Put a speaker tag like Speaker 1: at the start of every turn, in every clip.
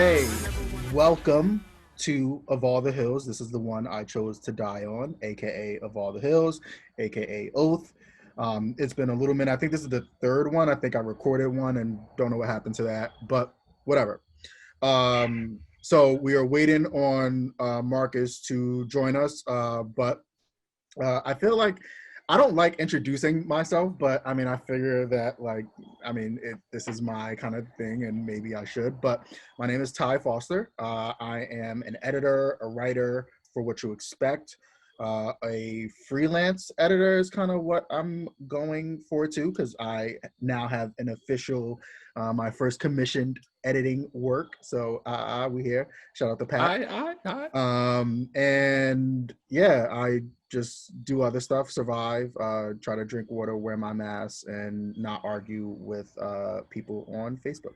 Speaker 1: Hey, welcome to Of All the Hills. This is the one I chose to die on, aka Of All the Hills, aka Oath. It's been a little minute. I think this is the third one. I think I recorded one and don't know what happened to that, but whatever. So we are waiting on Marcus to join us, but I feel like I don't like introducing myself, but I mean, I figure that this is my kind of thing and maybe I should, but my name is Ty Foster. I am an editor, a writer for What You Expect. A freelance editor is kind of what I'm going for too, because I now have an official, my first commissioned editing work. So we here. Shout out to Pat.
Speaker 2: Hi.
Speaker 1: And yeah, I just do other stuff, survive, try to drink water, wear my mask, and not argue with people on Facebook.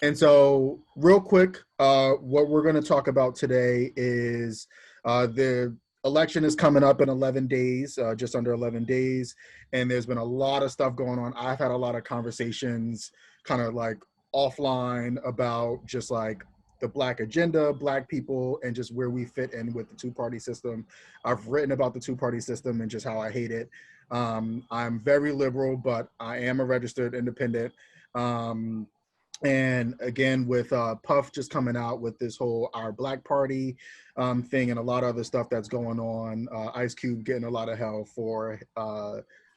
Speaker 1: And so real quick, what we're going to talk about today is the election is coming up in 11 days, just under 11 days. And there's been a lot of stuff going on. I've had a lot of conversations kind of like offline about just like the Black agenda, Black people, and just where we fit in with the two-party system. I've written about the two-party system and just how I hate it. I'm very liberal, but I am a registered independent. And again, with Puff just coming out with this whole Our Black Party thing and a lot of other stuff that's going on, Ice Cube getting a lot of hell for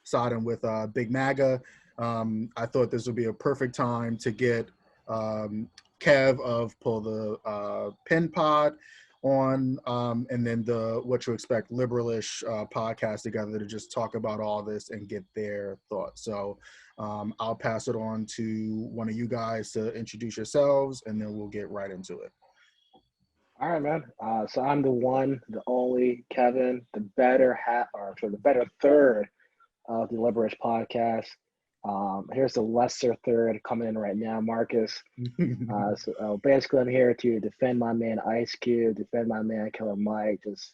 Speaker 1: siding with Big MAGA. I thought this would be a perfect time to get Kev of Pull the Pin Pod on, and then the What You Expect Liberalish podcast together to just talk about all this and get their thoughts. So I'll pass it on to one of you guys to introduce yourselves, and then we'll get right into it.
Speaker 3: All right, man. So I'm the one, the only Kevin, the better the better third of the Liberalish podcast. Here's the lesser third coming in right now, Marcus. So basically, I'm here to defend my man Ice Cube, defend my man Killer Mike. Just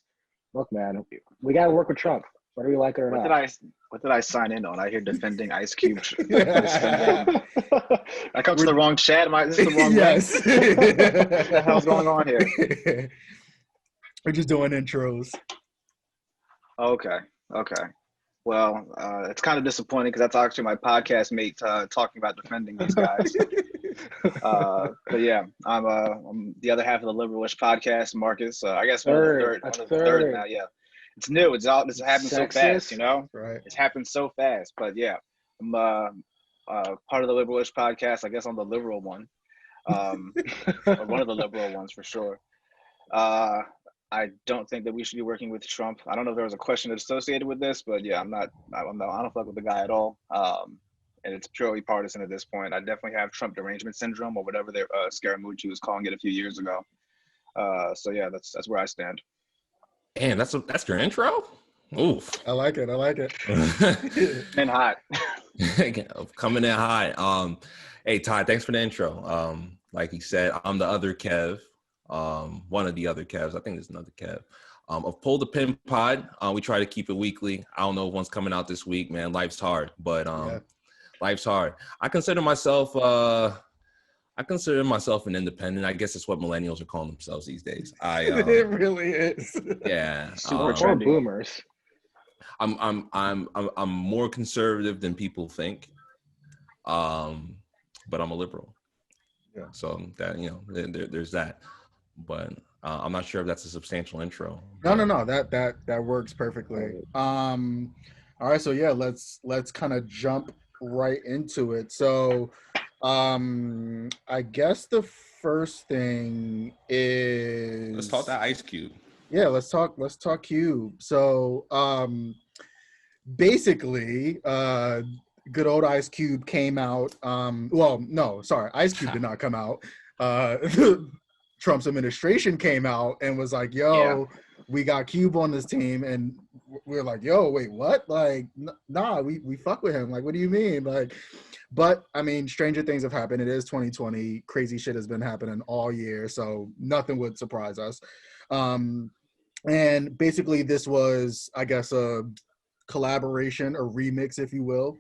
Speaker 3: look, man, we got to work with Trump, whether we like it or not.
Speaker 4: What did I sign in on? I hear defending Ice Cube. I come to the wrong chat. This is the wrong
Speaker 1: Yes.
Speaker 4: What the hell's going on here?
Speaker 1: We're just doing intros.
Speaker 4: Okay. Well, it's kind of disappointing because that's actually my podcast mate talking about defending these guys. But yeah, I'm the other half of the Liberalish podcast, Marcus. I guess one of the third now. Yeah, it's new. It's happened so fast, you know.
Speaker 1: Right.
Speaker 4: It's happened so fast. But yeah, I'm part of the Liberalish podcast. I guess I'm the liberal one, or one of the liberal ones for sure. I don't think that we should be working with Trump. I don't know if there was a question associated with this, but yeah, I don't fuck with the guy at all. And it's purely partisan at this point. I definitely have Trump derangement syndrome or whatever their Scaramucci was calling it a few years ago. So yeah, that's where I stand.
Speaker 2: And that's your intro? Oof.
Speaker 1: I like it.
Speaker 4: And hot.
Speaker 2: Coming in hot. Hey Todd, thanks for the intro. Like he said, I'm the other Kev. One of the other Kevs. I think there's another Kev. Of Pull the Pin Pod. We try to keep it weekly. I don't know if one's coming out this week, man. Life's hard, but life's hard. I consider myself an independent. I guess it's what millennials are calling themselves these days.
Speaker 1: It really is.
Speaker 2: Yeah.
Speaker 3: Super trendy. Boomers.
Speaker 2: I'm more conservative than people think. But I'm a liberal.
Speaker 1: Yeah.
Speaker 2: So that, there's that. But I'm not sure if that's a substantial intro.
Speaker 1: No. That works perfectly. All right. So yeah, let's kind of jump right into it. So I guess the first thing is
Speaker 2: let's talk that Ice Cube.
Speaker 1: Yeah, let's talk Cube. So basically, good old Ice Cube came out. Ice Cube did not come out. Trump's administration came out and was like, yo, we got Cube on this team. And we're like, yo, wait, what? Like, nah, we fuck with him. Like, what do you mean? Like, but I mean, stranger things have happened. It is 2020. Crazy shit has been happening all year. So nothing would surprise us. And basically this was, I guess, a collaboration or remix, if you will,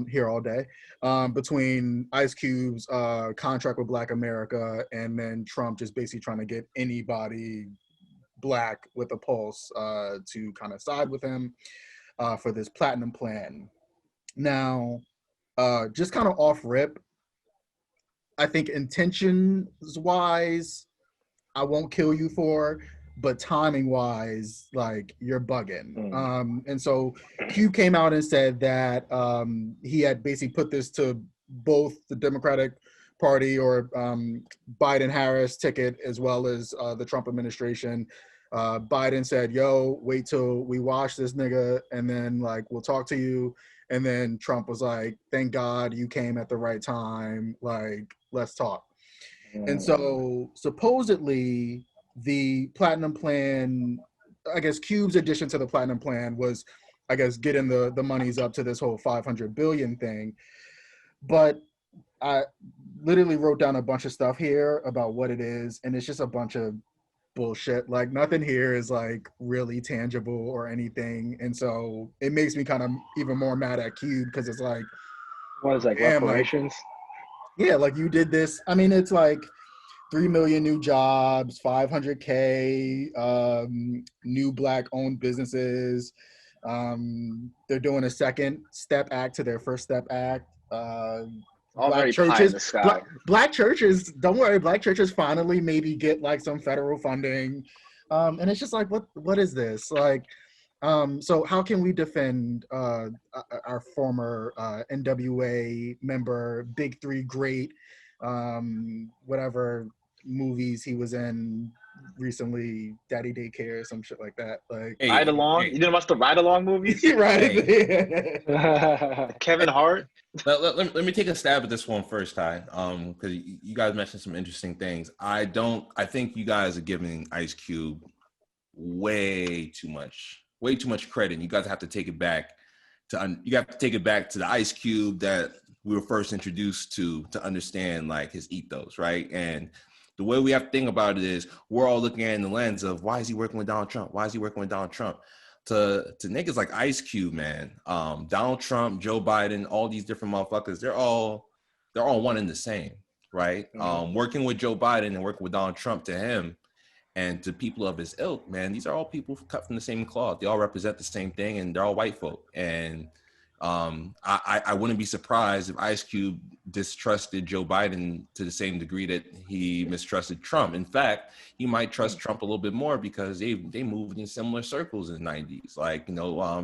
Speaker 1: here all day, between Ice Cube's contract with Black America and then Trump just basically trying to get anybody Black with a pulse to kind of side with him for this platinum plan. Now, just kind of off rip, I think intentions wise, I won't kill you for, but timing wise, like you're bugging. And so Cube came out and said that he had basically put this to both the Democratic Party or Biden-Harris ticket as well as the Trump administration. Biden said, yo, wait till we wash this nigga and then like we'll talk to you. And then Trump was like, thank God you came at the right time. Like, let's talk. And so supposedly the platinum plan, I guess Cube's addition to the platinum plan was, I guess, getting the monies up to this whole 500 billion thing. But I literally wrote down a bunch of stuff here about what it is. And it's just a bunch of bullshit. Like nothing here is like really tangible or anything. And so it makes me kind of even more mad at Cube because it's like,
Speaker 3: what is that, reparations?
Speaker 1: Like, yeah, like you did this. I mean, it's like 3 million new jobs, 500K, new Black owned businesses. They're doing a second step act to their first step act. Black churches, black churches, don't worry, Black churches finally maybe get like some federal funding. And it's just like, what is this? Like, so how can we defend our former NWA member, Big Three great, whatever movies he was in recently, Daddy Daycare, some shit like that. Like
Speaker 4: Ride Along? You didn't watch the Ride Along movies? Kevin Hart?
Speaker 2: Let me take a stab at this one first, Ty, because you guys mentioned some interesting things. I think you guys are giving Ice Cube way too much credit. You guys have to take it back to the Ice Cube that we were first introduced to understand like his ethos, right? And the way we have to think about it is we're all looking at it in the lens of why is he working with Donald Trump? Why is he working with Donald Trump? To niggas like Ice Cube, man, Donald Trump, Joe Biden, all these different motherfuckers, they're all one and the same, right? Mm-hmm. Working with Joe Biden and working with Donald Trump, to him and to people of his ilk, man, these are all people cut from the same cloth. They all represent the same thing, and they're all white folk. And I wouldn't be surprised if Ice Cube distrusted Joe Biden to the same degree that he mistrusted Trump. In fact, he might trust Trump a little bit more because they moved in similar circles in the 90s. Like,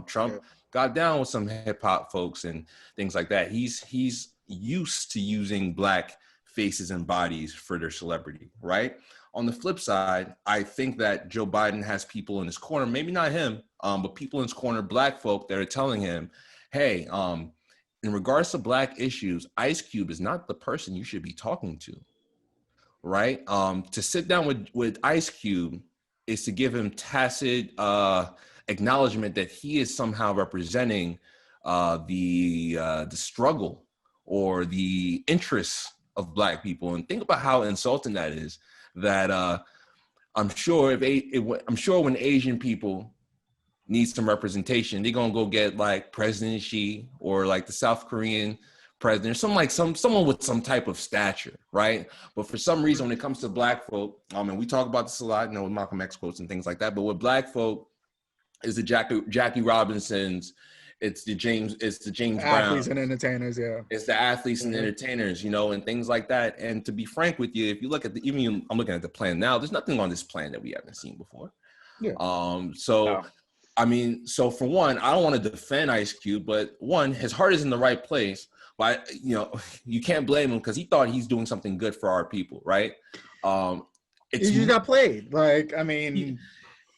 Speaker 2: Trump got down with some hip hop folks and things like that. He's used to using Black faces and bodies for their celebrity, right? On the flip side, I think that Joe Biden has people in his corner, maybe not him, but people in his corner, Black folk, that are telling him, hey, in regards to Black issues, Ice Cube is not the person you should be talking to, right? To sit down with Ice Cube is to give him tacit acknowledgement that he is somehow representing the struggle or the interests of Black people. And think about how insulting that is. That I'm sure when Asian people need some representation, they're gonna go get like President Xi or like the South Korean president, or someone with some type of stature, right? But for some reason, when it comes to Black folk, and we talk about this a lot, with Malcolm X quotes and things like that. But with Black folk, is the Jackie Robinsons, it's the James Brown,
Speaker 1: athletes and entertainers, yeah.
Speaker 2: It's the athletes and entertainers, and things like that. And to be frank with you, if you look at I'm looking at the plan now, there's nothing on this plan that we haven't seen before.
Speaker 1: Yeah.
Speaker 2: I mean, so for one, I don't want to defend Ice Cube, but one, his heart is in the right place. But you can't blame him because he thought he's doing something good for our people, right?
Speaker 1: He just got played. Like, I mean,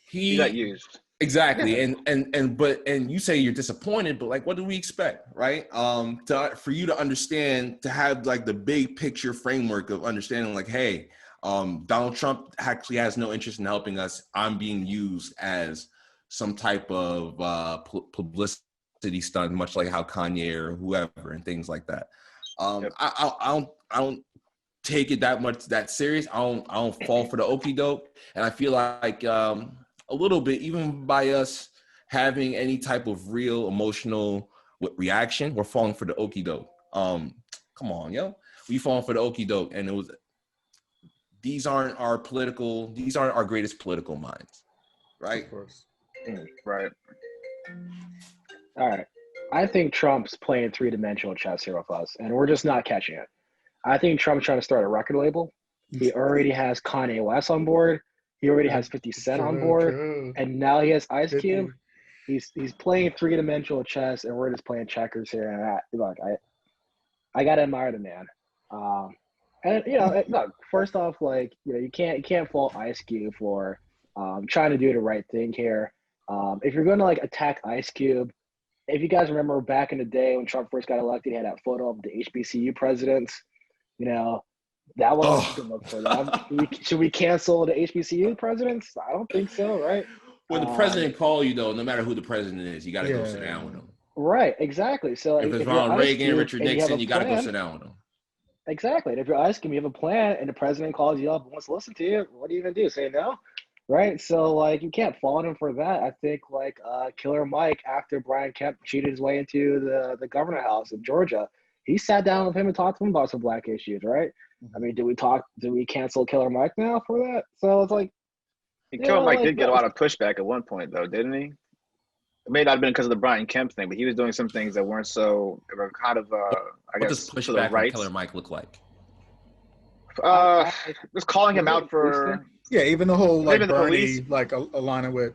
Speaker 4: he got used.
Speaker 2: Exactly. Yeah. And you say you're disappointed, but like, what do we expect, right? For you to understand, to have like the big picture framework of understanding, like, hey, Donald Trump actually has no interest in helping us. I'm being used as some type of publicity stunt, much like how Kanye or whoever and things like that. I don't take it that serious. I don't fall for the okie doke, and I feel like a little bit, even by us having any type of real emotional with reaction, we're falling for the okie doke. Come on, yo. We falling for the okie doke. And these aren't our greatest political minds. Right?
Speaker 1: Of course.
Speaker 4: Right.
Speaker 3: All right. I think Trump's playing three-dimensional chess here with us, and we're just not catching it. I think Trump's trying to start a record label. He already has Kanye West on board. He already has 50 Cent on board. And now he has Ice Cube. He's playing three-dimensional chess, and we're just playing checkers here. And look, I gotta admire the man. And look, first off, like, you can't fault Ice Cube for trying to do the right thing here. If you're going to like attack Ice Cube, if you guys remember back in the day when Trump first got elected, he had that photo of the HBCU presidents. That wasn't good look for them. Should we cancel the HBCU presidents? I don't think so, right?
Speaker 2: When the president call you, though, no matter who the president is, you got to go sit down with him.
Speaker 3: Right, exactly. So
Speaker 2: if it's Ronald Reagan, Richard Nixon, you got to go sit down with him.
Speaker 3: Exactly. And if you're Ice Cube, you have a plan, and the president calls you up and wants to listen to you, what are you going to do? Say no? Right? So, like, you can't fault him for that. I think, like, Killer Mike, after Brian Kemp cheated his way into the governor house in Georgia, he sat down with him and talked to him about some black issues, right? I mean, do we cancel Killer Mike now for that? So, it's like,
Speaker 4: Killer Mike did get a lot of pushback at one point, though, didn't he? It may not have been because of the Brian Kemp thing, but he was doing some things that weren't so kind of, I guess,
Speaker 2: what does pushback from Killer Mike look like?
Speaker 4: Just calling him out for...
Speaker 1: Yeah, even the whole, like, Bernie, like, aligning with,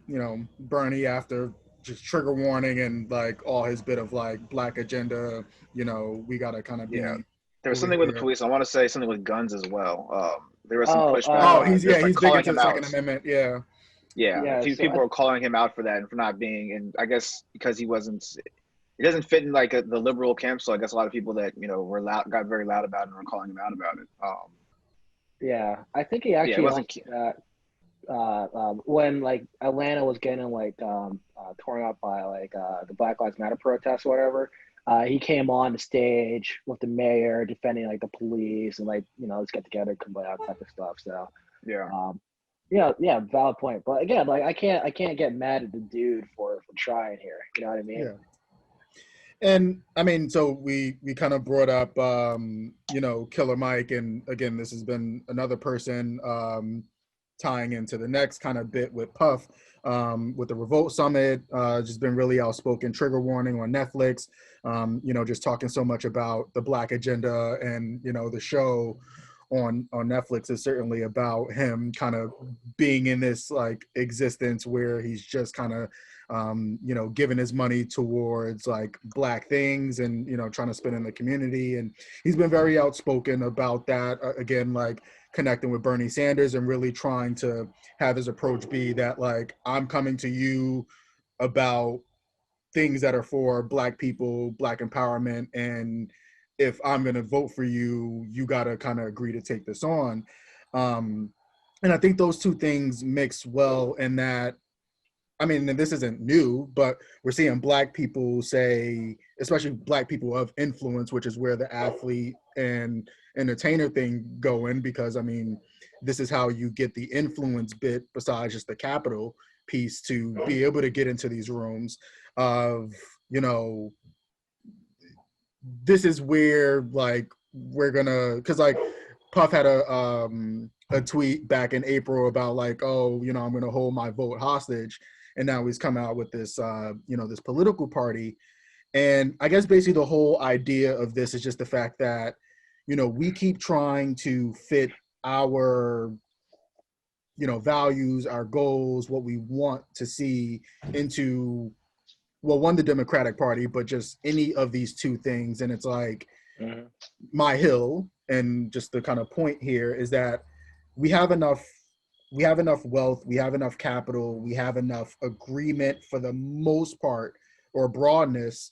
Speaker 1: Bernie after just trigger warning and, like, all his bit of, like, black agenda, we got to kind of be...
Speaker 4: Yeah. There was something with the police. I want to say something with guns as well. There was some pushback.
Speaker 1: He's big into the Second Amendment, yeah.
Speaker 4: Yeah, people were calling him out for that and for not being, and I guess because he doesn't fit in like the liberal camp. So I guess a lot of people that got very loud about it and were calling him out about it.
Speaker 3: Yeah, I think he actually when like Atlanta was getting like torn up by like the Black Lives Matter protests or whatever. He came on the stage with the mayor defending like the police and like let's get together, complain out type of stuff. So yeah, valid point. But again, like I can't get mad at the dude for trying here. You know what I mean?
Speaker 1: Yeah. And I mean, so we kind of brought up Killer Mike, and again, this has been another person tying into the next kind of bit with Puff with the Revolt Summit. Just been really outspoken, trigger warning on Netflix. Just talking so much about the Black agenda, and the show on Netflix is certainly about him kind of being in this like existence where he's just kind of giving his money towards like black things and trying to spend in the community. And he's been very outspoken about that, again, like connecting with Bernie Sanders and really trying to have his approach be that like, I'm coming to you about things that are for black people, black empowerment, and if I'm going to vote for you, you got to kind of agree to take this on. And I think those two things mix well in that, I mean, and this isn't new, but we're seeing black people say, especially black people of influence, which is where the athlete and entertainer thing go in, because I mean, this is how you get the influence bit besides just the capital piece to be able to get into these rooms of, this is where like we're gonna, because like Puff had a tweet back in April about like, oh, I'm gonna hold my vote hostage, and now he's come out with this this political party. And I guess basically the whole idea of this is just the fact that we keep trying to fit our values, our goals, what we want to see into, well, one, the Democratic Party, but just any of these two things. And it's like my hill, and just the kind of point here is that we have enough wealth, we have enough capital, we have enough agreement for the most part, or broadness,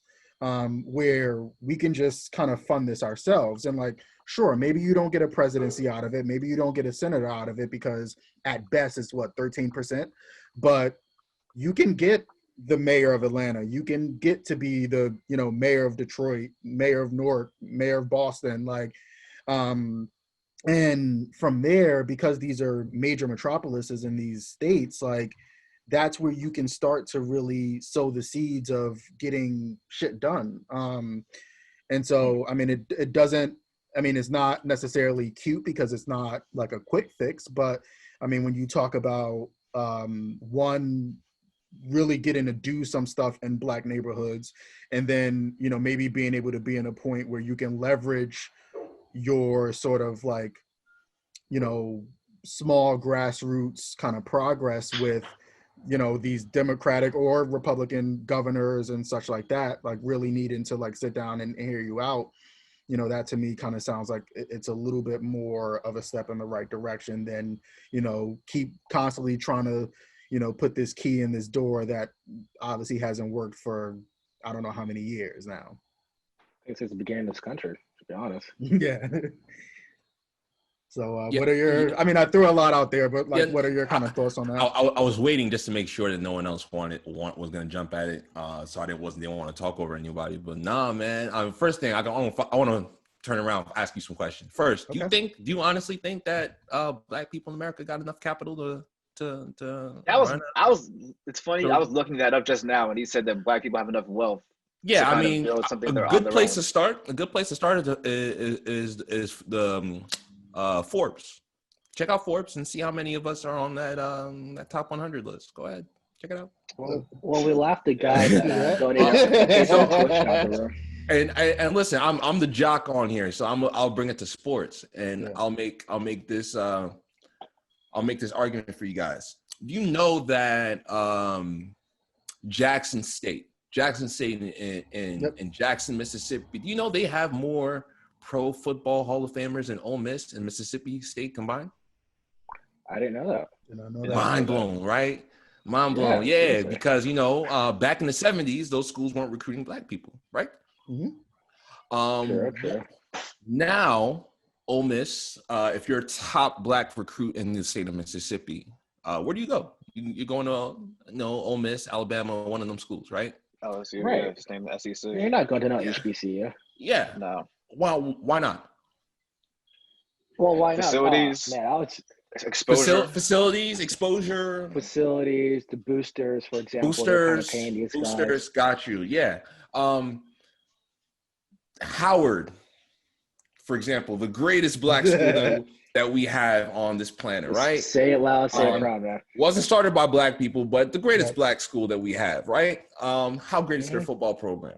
Speaker 1: where we can just kind of fund this ourselves. And like, sure, maybe you don't get a presidency out of it, maybe you don't get a senator out of it, because at best it's 13%, but you can get the mayor of Atlanta, you can get to be the mayor of Detroit, mayor of Newark, mayor of Boston, like and from there, because these are major metropolises in these states, like that's where you can start to really sow the seeds of getting shit done. And so, I mean, it doesn't, I mean, it's not necessarily cute because it's not like a quick fix, but I mean, when you talk about one, really getting to do some stuff in Black neighborhoods, and then, you know, maybe being able to be in a point where you can leverage your sort of like, you know, small grassroots kind of progress with, you know, these Democratic or Republican governors and such like that, like really needing to like sit down and hear you out. You know, that to me kind of sounds like it's a little bit more of a step in the right direction than, you know, keep constantly trying to, you know, put this key in this door that obviously hasn't worked for I don't know how many years now.
Speaker 3: I think since the beginning of this country, to be honest.
Speaker 1: Yeah. So
Speaker 2: Yeah,
Speaker 1: what are your, I mean, I threw a lot out there, but like,
Speaker 2: yeah,
Speaker 1: what are your kind of thoughts on that?
Speaker 2: I was waiting just to make sure that no one else was going to jump at it, so I didn't want to talk over anybody. But nah, man. First thing I want to turn around and ask you some questions. First, do you honestly think that Black people in America got enough capital to
Speaker 4: It's funny. I was looking that up just now, and he said that Black people have enough wealth.
Speaker 2: Yeah, I mean,
Speaker 4: something
Speaker 2: a good place to start. A good place to start is the Forbes. Check out Forbes and see how many of us are on that top 100 list. Go ahead, check it out.
Speaker 3: Well, we laughed the guy that donated.
Speaker 2: And listen, I'm the jock on here, so I'll bring it to sports, and I'll make this argument for you guys. Do you know that Jackson State in Jackson, Mississippi? Do you know they have more Pro Football Hall of Famers in Ole Miss and Mississippi State combined?
Speaker 3: I didn't know that.
Speaker 2: Mind blown, right? Mind blown. Yeah, because you know, back in the 70s, those schools weren't recruiting Black people, right?
Speaker 1: Mm-hmm.
Speaker 3: Sure.
Speaker 2: Now, Ole Miss, if you're a top Black recruit in the state of Mississippi, where do you go? You're going to Ole Miss, Alabama, one of them schools, right?
Speaker 4: LSU,
Speaker 3: right.
Speaker 4: Yeah, just name the SEC.
Speaker 3: You're not going to know HBCU.
Speaker 2: Yeah.
Speaker 4: No.
Speaker 2: Why not?
Speaker 3: Well, why
Speaker 4: Facilities,
Speaker 3: not? Oh, man,
Speaker 4: exposure.
Speaker 2: Facilities, exposure.
Speaker 3: Facilities, the boosters, for example.
Speaker 2: Boosters,
Speaker 3: kind of paying these
Speaker 2: guys. Got you. Yeah. Howard, for example, the greatest Black school that we have on this planet, right?
Speaker 3: Say it loud, say it proud, man.
Speaker 2: Wasn't started by Black people, but the greatest Black school that we have, right? How great is their football program?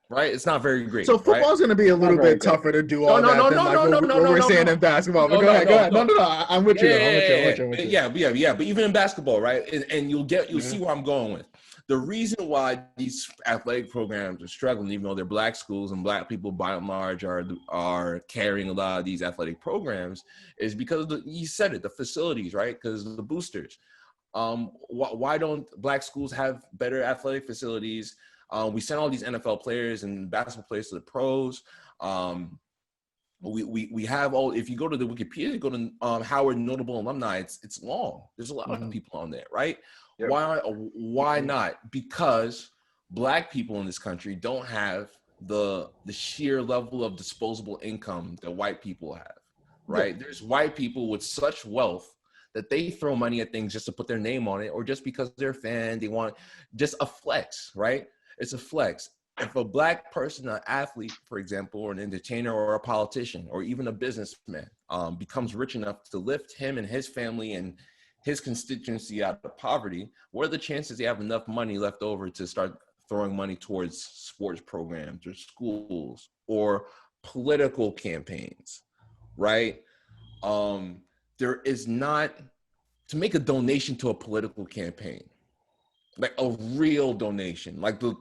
Speaker 2: Right? It's not very great.
Speaker 1: So football's going to be a little bit tougher to do all that than what we're saying in basketball. But go ahead. No. I'm with you. I'm with you.
Speaker 2: Yeah. But even in basketball, right? And you'll see where I'm going with. The reason why these athletic programs are struggling, even though they're Black schools and Black people by and large are carrying a lot of these athletic programs, is because you said it, the facilities, right? Because of the boosters. Why don't Black schools have better athletic facilities? We send all these NFL players and basketball players to the pros. We have all. If you go to the Wikipedia, go to Howard notable alumni. It's long. There's a lot of people on there, right? Yep. Why not? Because Black people in this country don't have the sheer level of disposable income that white people have, right? Yep. There's white people with such wealth that they throw money at things just to put their name on it, or just because they're a fan, they want just a flex, right? It's a flex. If a Black person, an athlete, for example, or an entertainer or a politician or even a businessman becomes rich enough to lift him and his family and his constituency out of poverty, what are the chances they have enough money left over to start throwing money towards sports programs or schools or political campaigns, right? There is not, to make a donation to a political campaign, like a real donation, like a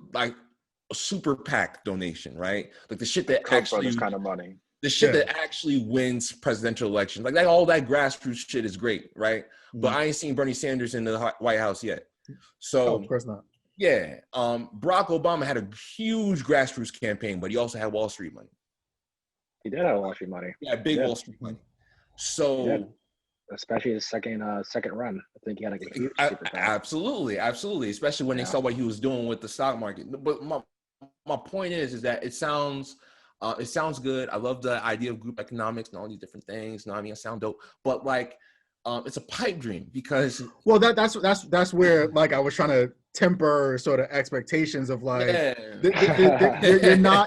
Speaker 2: super PAC donation, right? Like the shit that actually
Speaker 4: kind of money.
Speaker 2: The shit that actually wins presidential elections. Like all that grassroots shit is great, right? But I ain't seen Bernie Sanders in the White House yet. So
Speaker 1: of course not.
Speaker 2: Yeah. Barack Obama had a huge grassroots campaign, but he also had Wall Street money.
Speaker 3: He did have Wall Street money.
Speaker 2: Yeah, big Wall Street money. So
Speaker 3: especially his second run. I think he had like a huge
Speaker 2: absolutely. Especially when they saw what he was doing with the stock market. But my point is that it sounds good. I love the idea of group economics and all these different things. You know what I mean? It sounds dope. But like, it's a pipe dream because
Speaker 1: well, that's where like I was trying to temper sort of expectations of like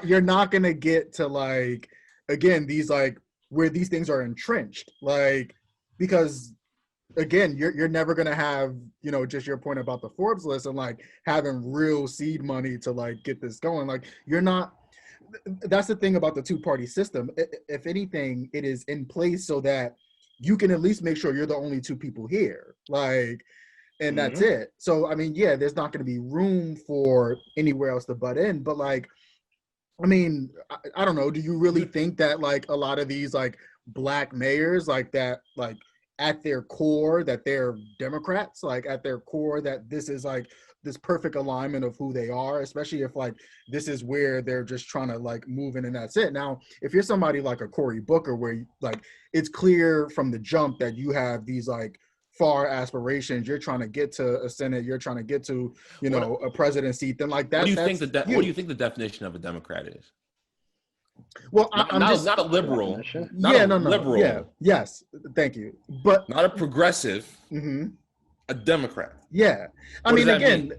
Speaker 1: you're not gonna get to like again these like where these things are entrenched like because again you're never gonna have just your point about the Forbes list and like having real seed money to like get this going like you're not. That's the thing about the two-party system. If anything, it is in place so that you can at least make sure you're the only two people here. Like, and that's it. So, I mean, yeah, there's not going to be room for anywhere else to butt in. But like, I mean, I don't know. Do you really think that like a lot of these like black mayors like that, like at their core that they're Democrats, like at their core that this is like this perfect alignment of who they are, especially if like this is where they're just trying to like move in and that's it. Now, if you're somebody like a Cory Booker where like it's clear from the jump that you have these like far aspirations, you're trying to get to a Senate, you're trying to get to, a presidency, then like that.
Speaker 2: What do you think the definition of a Democrat is?
Speaker 1: Well,
Speaker 2: not a liberal.
Speaker 1: Liberal. Yeah. Yes. Thank you. But
Speaker 2: not a progressive.
Speaker 1: Mm-hmm.
Speaker 2: A Democrat.
Speaker 1: Yeah. I mean, again,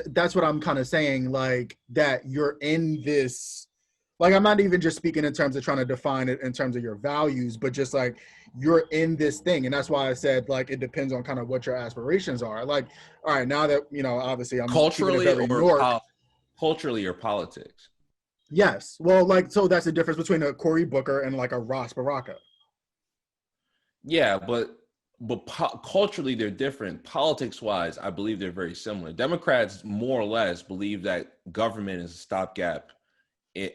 Speaker 1: that's what I'm kind of saying, like that you're in this, like, I'm not even just speaking in terms of trying to define it in terms of your values, but just like you're in this thing. And that's why I said, like, it depends on kind of what your aspirations are. Like, all right, now that, obviously I'm
Speaker 2: culturally or politics.
Speaker 1: Yes. Well, like, so that's the difference between a Cory Booker and like a Ross Baraka.
Speaker 2: Yeah, but culturally they're different. Politics-wise, I believe they're very similar. Democrats more or less believe that government is a stopgap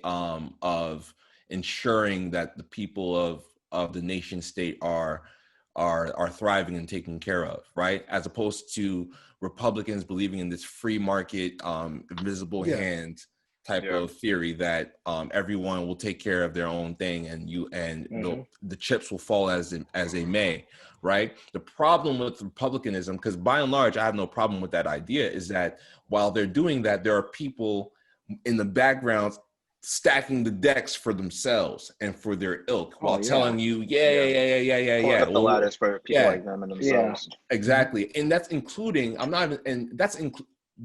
Speaker 2: of ensuring that the people of the nation state are thriving and taken care of, right? As opposed to Republicans believing in this free market, invisible hand type of theory that everyone will take care of their own thing and the chips will fall as they may, right? The problem with republicanism, because by and large I have no problem with that idea, is that while they're doing that, there are people in the background stacking the decks for themselves and for their ilk while telling you,
Speaker 4: up the ladders for people like them and themselves.
Speaker 2: Exactly. And that's including,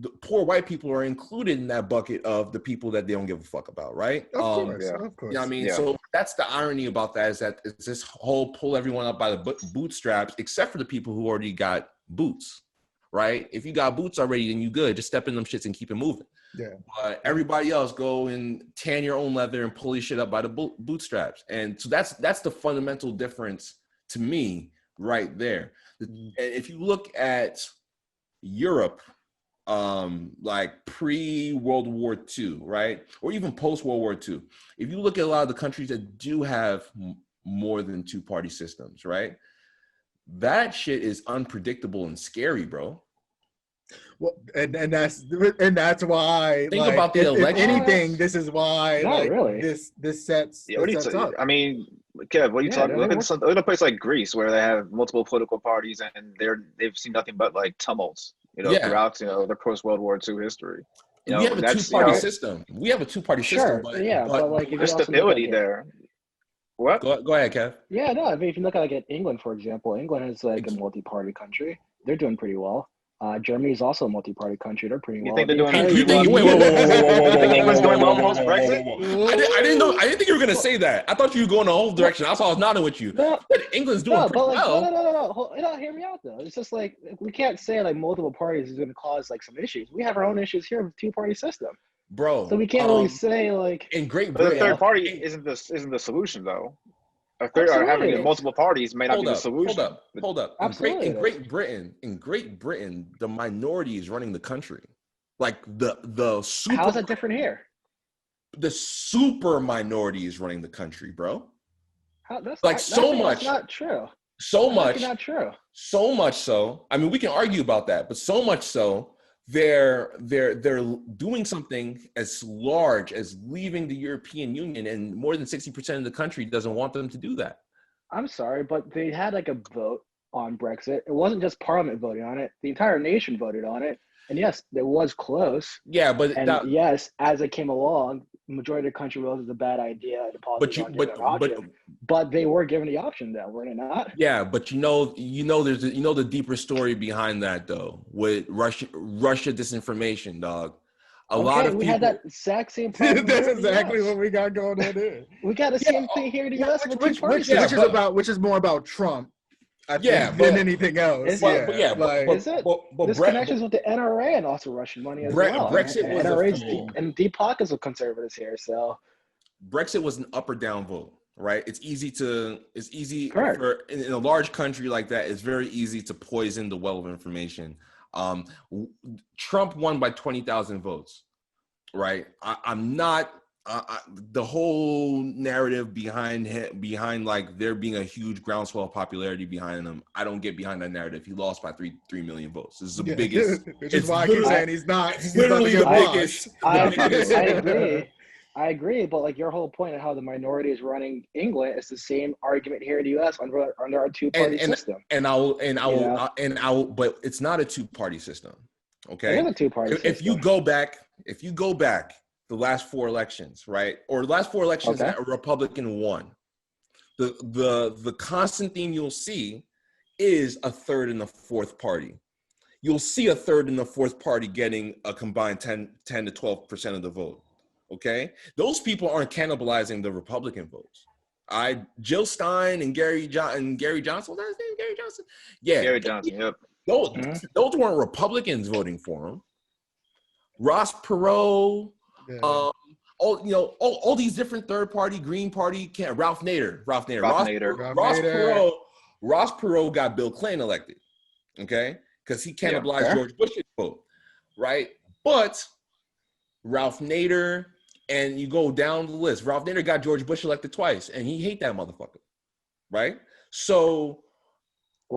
Speaker 2: the poor white people are included in that bucket of the people that they don't give a fuck about, right?
Speaker 1: Of course.
Speaker 2: You know what I mean? So that's the irony about that, is that it's this whole pull everyone up by the bootstraps, except for the people who already got boots, right? If you got boots already, then you good. Just step in them shits and keep it moving.
Speaker 1: Yeah.
Speaker 2: But everybody else go and tan your own leather and pull your shit up by the bootstraps. And so that's the fundamental difference to me right there. And if you look at Europe, like pre-World War II, right? Or even post-World War II. If you look at a lot of the countries that do have more than two-party systems, right? That shit is unpredictable and scary, bro.
Speaker 1: Well, and that's why.
Speaker 2: Think about the election.
Speaker 1: If anything, this is why.
Speaker 3: Not really.
Speaker 1: This sets.
Speaker 4: Yeah, what
Speaker 1: sets up.
Speaker 4: I mean, Kev, what are you talking? Look at a place like Greece where they have multiple political parties and they've seen nothing but like tumults, throughout their post World War II history.
Speaker 2: We have a two-party system. We have a two-party system, but
Speaker 3: like
Speaker 4: there's stability there. What?
Speaker 2: Go ahead, Kev.
Speaker 3: Yeah, no. I mean, if you look at England, for example, England is like a multi-party country. They're doing pretty well. Germany is also a multi-party country. They're pretty well.
Speaker 4: You think they're doing? You think England's doing well post Brexit?
Speaker 2: I didn't know. I didn't think you were gonna say that. I thought you were going the whole direction. I was nodding with you.
Speaker 3: No,
Speaker 2: England's doing pretty well.
Speaker 3: No. Hear me out though. It's just like we can't say like multiple parties is going to cause like some issues. We have our own issues here with two-party system,
Speaker 2: bro.
Speaker 3: So we can't really say like
Speaker 2: in Great
Speaker 4: Britain.
Speaker 2: The
Speaker 4: third party isn't the solution though. Having multiple parties may not be the solution.
Speaker 2: Hold up. In Great Britain, the minority is running the country. Like the super.
Speaker 3: How is that different here?
Speaker 2: The super minority is running the country, bro.
Speaker 3: That's not true.
Speaker 2: So much.
Speaker 3: Not true.
Speaker 2: So much so. I mean, we can argue about that, but so much so. They're doing something as large as leaving the European Union, and more than 60% of the country doesn't want them to do that.
Speaker 3: I'm sorry, but they had like a vote on Brexit. It wasn't just Parliament voting on it; the entire nation voted on it. And yes, it was close.
Speaker 2: Yeah, but
Speaker 3: And yes, as it came along, the majority of the country realized it's a bad idea. And the politicians aren't given an option. But they were given the option, though, were they not?
Speaker 2: Yeah, but there's the deeper story behind that though, with Russia disinformation, dog. A lot of
Speaker 3: we
Speaker 2: people
Speaker 3: had that exact same problem.
Speaker 1: That's exactly what we got going on here.
Speaker 3: We got the same thing here in the US with
Speaker 1: which is more about Trump. Than anything else.
Speaker 3: Is there's connections with the NRA and also Russian money as well.
Speaker 2: Brexit was
Speaker 3: NRA's and deep pockets of conservatives here. So
Speaker 2: Brexit was an up or down vote, right? It's easy
Speaker 3: Correct.
Speaker 2: for in a large country like that. It's very easy to poison the well of information. Trump won by 20,000 votes, right? I'm not. The whole narrative behind like there being a huge groundswell of popularity behind him, I don't get behind that narrative. He lost by 3 million votes. This is the biggest.
Speaker 1: Which is why I keep saying he's not. He's
Speaker 2: literally the biggest.
Speaker 3: I agree, but like your whole point of how the minority is running England is the same argument here in the U.S. under our two-party system.
Speaker 2: But it's not a two-party system. Okay,
Speaker 3: it is a two-party system.
Speaker 2: If you go back. The last 4 elections, right? Or the last 4 elections that a Republican won. The constant theme you'll see is a third and a fourth party. You'll see a third and a fourth party getting a combined 10 to 12% of the vote. Okay? Those people aren't cannibalizing the Republican votes. Jill Stein and Gary Johnson, was that his name? Gary Johnson? Yeah.
Speaker 4: Gary Johnson, yep.
Speaker 2: Those weren't Republicans voting for him. Ross Perot.
Speaker 1: Yeah.
Speaker 2: All these different third party, Green Party, Ralph Nader. Ross Perot got Bill Clinton elected, okay, because he cannibalized George Bush's vote, right? But Ralph Nader, and you go down the list. Ralph Nader got George Bush elected twice, and he hate that motherfucker, right? So,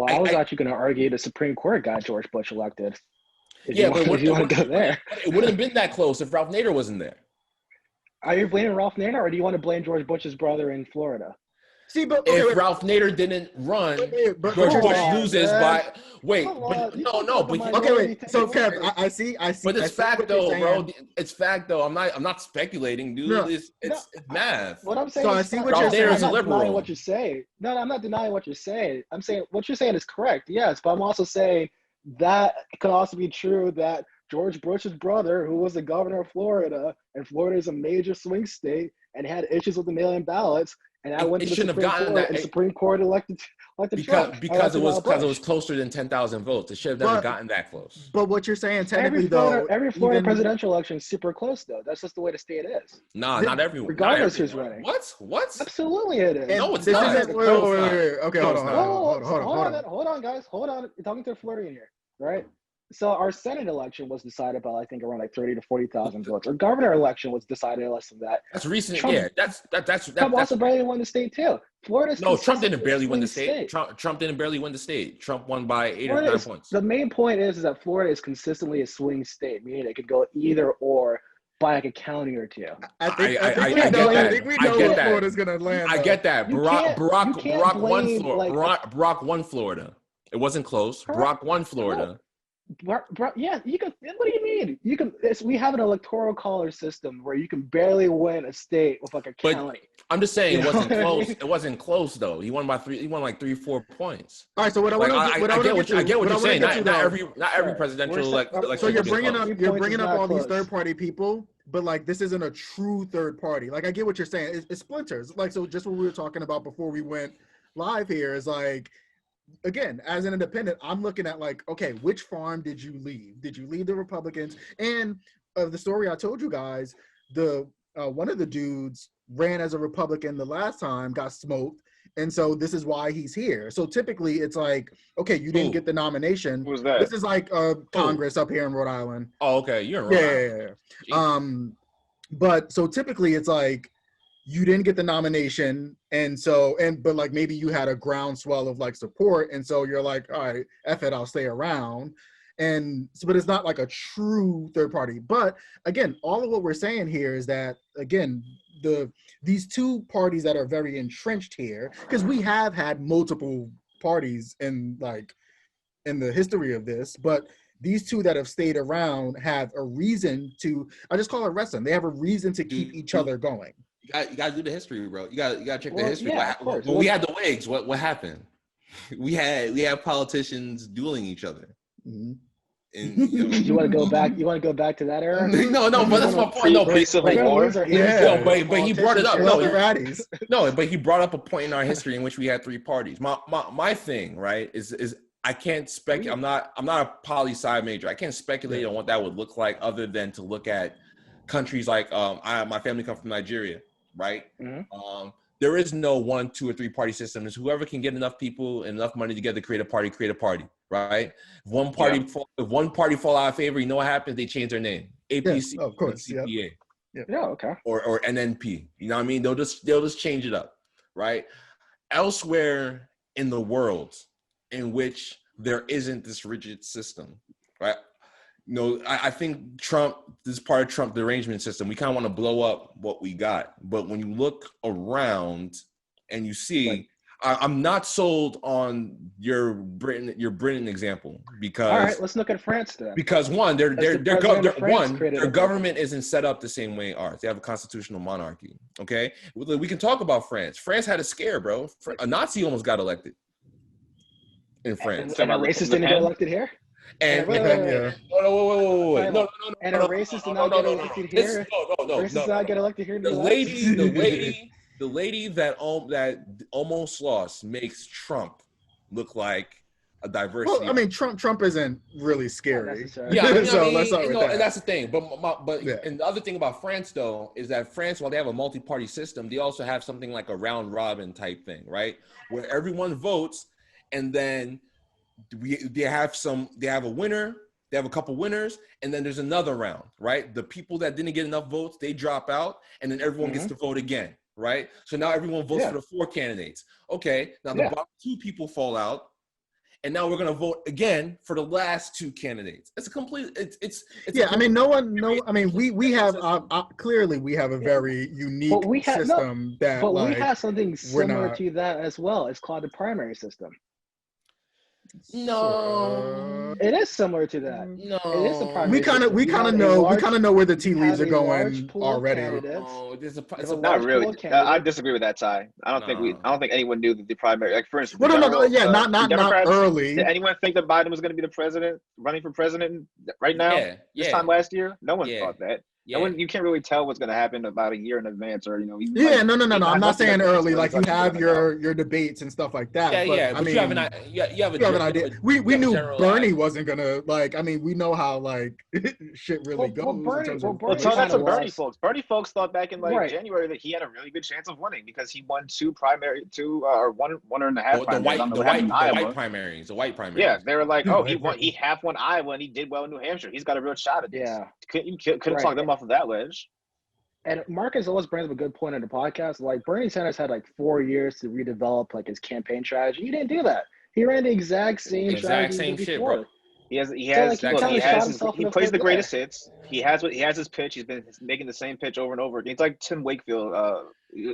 Speaker 3: I was actually going to argue the Supreme Court got George Bush elected.
Speaker 2: But it wouldn't have been that close if Ralph Nader wasn't there.
Speaker 3: Are you blaming Ralph Nader, or do you want to blame George Bush's brother in Florida?
Speaker 1: See, but
Speaker 2: if Ralph Nader didn't run, George Bush loses by. Wait, but no.
Speaker 1: So Kev, I see.
Speaker 2: But it's fact though, bro. It's fact though. I'm not speculating, dude.
Speaker 1: No.
Speaker 2: It's math.
Speaker 3: What I'm saying.
Speaker 1: So I see what you're saying.
Speaker 3: I'm not denying what you're saying. No, I'm not denying what you're saying. I'm saying what you're saying is correct. Yes, but I'm also saying that could also be true that George Bush's brother, who was the governor of Florida, and Florida is a major swing state, and had issues with the mail-in ballots, and I went to the Supreme Court, and the Supreme Court elected Trump.
Speaker 2: Because it was closer than 10,000 votes. It should have never gotten that close.
Speaker 1: But what you're saying, technically,
Speaker 3: every Florida presidential election is super close, though. That's just the way the state is.
Speaker 2: Nah, not everyone.
Speaker 3: Regardless who's running.
Speaker 2: What?
Speaker 3: Absolutely, it is.
Speaker 2: No, it's not.
Speaker 1: Wait. Okay,
Speaker 3: hold on, guys. Hold on. You're talking to a Floridian here, right? So our Senate election was decided by, I think, around like 30 to 40,000 votes. Our governor election was decided less than that.
Speaker 2: That's recent.
Speaker 3: Trump,
Speaker 2: that's
Speaker 3: Trump also barely won the state too.
Speaker 2: Trump didn't barely win the state. Trump didn't barely win the state. Trump won by 8 or 9 points.
Speaker 3: The main point is that Florida is consistently a swing state, meaning it could go either or by like a county or two.
Speaker 1: I think we know where Florida's gonna land.
Speaker 2: I get that. Barack won Florida. It wasn't close. Barack won Florida.
Speaker 3: Yeah, you can. What do you mean? You can. We have an electoral college system where you can barely win a state with like a county.
Speaker 2: I'm just saying it wasn't close. It wasn't close though. He won by 3. He won like 3-4 points.
Speaker 1: All right. So what I
Speaker 2: get what you're saying. Not every presidential election.
Speaker 1: So you're bringing up all these third party people, but like this isn't a true third party. Like I get what you're saying. It's splinters. Like so, just what we were talking about before we went live here is like. Again, as an independent, I'm looking at like, okay, which farm did you leave? Did you leave the Republicans? And the story I told you guys, the one of the dudes ran as a Republican the last time, got smoked, and so this is why he's here. So typically, it's like, okay, you didn't get the nomination.
Speaker 4: Who's that?
Speaker 1: This is like Congress up here in Rhode Island.
Speaker 2: Oh, okay, you're in Rhode
Speaker 1: Island. But so typically, it's like. You didn't get the nomination, but like maybe you had a groundswell of like support, and so you're like, all right, F it, I'll stay around. And so, but it's not like a true third party. But again, all of what we're saying here is that again, these two parties that are very entrenched here, because we have had multiple parties in the history of this, but these two that have stayed around have a reason to. I just call it wrestling. They have a reason to keep each other going.
Speaker 2: You got to do the history, bro. You got to check the history.
Speaker 3: Yeah, of course.
Speaker 2: When we had the Whigs, what happened? We had politicians dueling each other.
Speaker 1: Mm-hmm.
Speaker 2: And,
Speaker 3: you want to go back? You want to go back to that era?
Speaker 2: No, but that's my point. No,
Speaker 4: Pre-Civil War.
Speaker 2: But he brought it up.
Speaker 1: No,
Speaker 2: but he brought up a point in our history in which we had three parties. My thing, right, is I can't speculate. I'm not a poli-sci major. I can't speculate on what that would look like other than to look at countries like my family comes from Nigeria, right?
Speaker 3: Mm-hmm.
Speaker 2: There is no 1, 2, or 3 party system. It's whoever can get enough people and enough money together to create a party, right? If one party fall out of favor, you know what happens? They change their name. APC,
Speaker 1: of course,
Speaker 2: CPA,
Speaker 3: okay,
Speaker 2: or NNP. You know what I mean? They'll just change it up, right? Elsewhere in the world, in which there isn't this rigid system, right? You know, I think Trump, this is part of Trump, the arrangement system. We kind of want to blow up what we got. But when you look around and you see, I'm not sold on your Britain example because.
Speaker 3: All right, let's look at France then.
Speaker 2: Because one, their government isn't set up the same way ours. They have a constitutional monarchy. Okay, we can talk about France. France had a scare, bro. A Nazi almost got elected in France.
Speaker 3: And a racist didn't get elected here.
Speaker 2: And
Speaker 3: wait.
Speaker 2: No.
Speaker 3: And a racist did not get elected here. Racists did not get elected here.
Speaker 2: The lady that almost lost makes Trump look like a diversity.
Speaker 1: Well, I mean, Trump isn't really scary.
Speaker 2: Yeah,
Speaker 1: so let's start with that.
Speaker 2: And that's the thing. But and the other thing about France though is that France, while they have a multi-party system, they also have something like a round robin type thing, right? Where everyone votes, and then they have a winner, they have a couple winners, and then there's another round, right? The people that didn't get enough votes, they drop out, and then everyone gets to vote again, right? So now everyone votes for the 4 candidates. Okay, now the bottom 2 people fall out, and now we're gonna vote again for the last 2 candidates. It's a complete. It's
Speaker 1: I mean, I mean, we have clearly we have a very unique system that.
Speaker 3: But we have something similar to that as well. It's called the primary system.
Speaker 2: No,
Speaker 3: it is similar to that.
Speaker 2: No,
Speaker 3: it is the primary.
Speaker 1: We kind of know where the tea leaves are going already.
Speaker 2: No,
Speaker 4: not really. I disagree with that, Ty. I don't think anyone knew that the primary, like for instance.
Speaker 1: Well, not early.
Speaker 4: Did anyone think that Biden was going to be the president, running for president right now? This time last year, no one thought that. Yeah. You can't really tell what's going to happen about a year in advance, or No.
Speaker 1: I'm not saying early. Like you have your debates and stuff like that. But I mean, you have an idea. We knew Bernie wasn't gonna I mean, we know how shit really goes.
Speaker 4: Tell that to Bernie folks. Bernie folks thought back in January that he had a really good chance of winning because he won 2 or one and a half.
Speaker 2: The white primaries.
Speaker 4: Yeah, they were like, he half won Iowa and he did well in New Hampshire. He's got a real shot at this. Yeah, couldn't talk them off of that ledge.
Speaker 3: And Marcus always brings up a good point in the podcast. Like Bernie Sanders had 4 years to redevelop his campaign strategy. He didn't do that. He ran the exact same
Speaker 2: shit, bro.
Speaker 4: He plays the greatest hits. He has his pitch. He's been making the same pitch over and over again. It's like Tim Wakefield,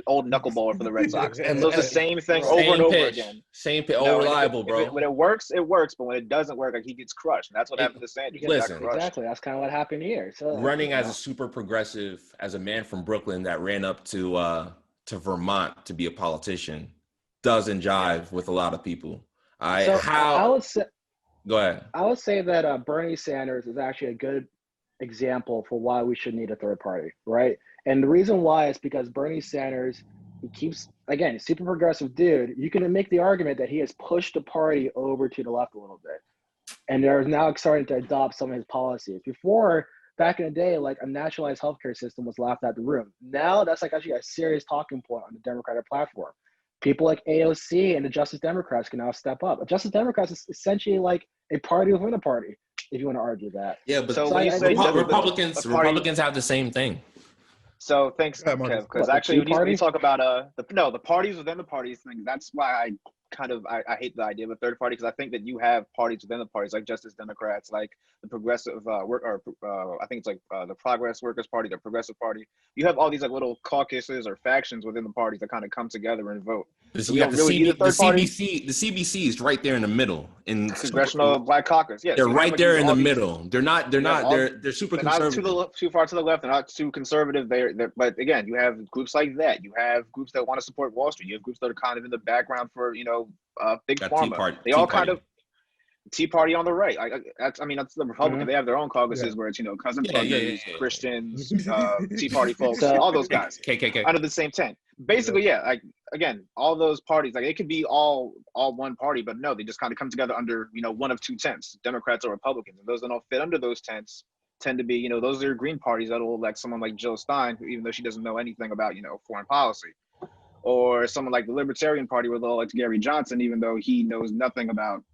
Speaker 4: old knuckleballer for the Red Sox. And it's the same thing over and over again.
Speaker 2: Same pitch, reliable, bro.
Speaker 4: When it works, it works. But when it doesn't work, he gets crushed. And that's what happened to Sanders.
Speaker 2: Listen,
Speaker 3: exactly. That's kind of what happened here. So
Speaker 2: running as a super progressive, as a man from Brooklyn that ran up to Vermont to be a politician, doesn't jive with a lot of people. Go ahead.
Speaker 3: I would say that Bernie Sanders is actually a good example for why we should need a third party, right? And the reason why is because Bernie Sanders, he keeps, again, super progressive dude. You can make the argument that he has pushed the party over to the left a little bit. And they're now starting to adopt some of his policies. Before, back in the day, a nationalized healthcare system was laughed out the room. Now that's actually a serious talking point on the Democratic platform. People like AOC and the Justice Democrats can now step up. The Justice Democrats is essentially a party within a party, if you want to argue that.
Speaker 2: Yeah, but Republicans have the same thing.
Speaker 4: So thanks, Kev, because actually when you talk about the parties within the parties thing, that's why I hate the idea of a third party, because I think that you have parties within the parties like Justice Democrats, like the Progressive I think it's the Progress Workers Party, the Progressive Party. You have all these little caucuses or factions within the parties that kind of come together and vote. So we don't really need a third party.
Speaker 2: The CBC is right there in the middle. In
Speaker 4: Congressional Black Caucus. Yeah,
Speaker 2: they're
Speaker 4: so
Speaker 2: right there in the middle. They're super
Speaker 4: they're
Speaker 2: conservative.
Speaker 4: not too far to the left. They're not too conservative. But again, you have groups like that. You have groups that want to support Wall Street. You have groups that are kind of in the background for big pharma. They all kind of Tea Party on the right. That's the Republican. They have their own caucuses where it's cousin pluggers, Christians, Tea Party folks, all those guys
Speaker 2: KKK
Speaker 4: under the same tent. Basically, again, all those parties, it could be all one party, but no, they just kind of come together under one of two tents, Democrats or Republicans, and those that don't fit under those tents tend to be those are green parties that will elect someone like Jill Stein, even though she doesn't know anything about foreign policy, or someone like the Libertarian Party where they'll elect Gary Johnson, even though he knows nothing about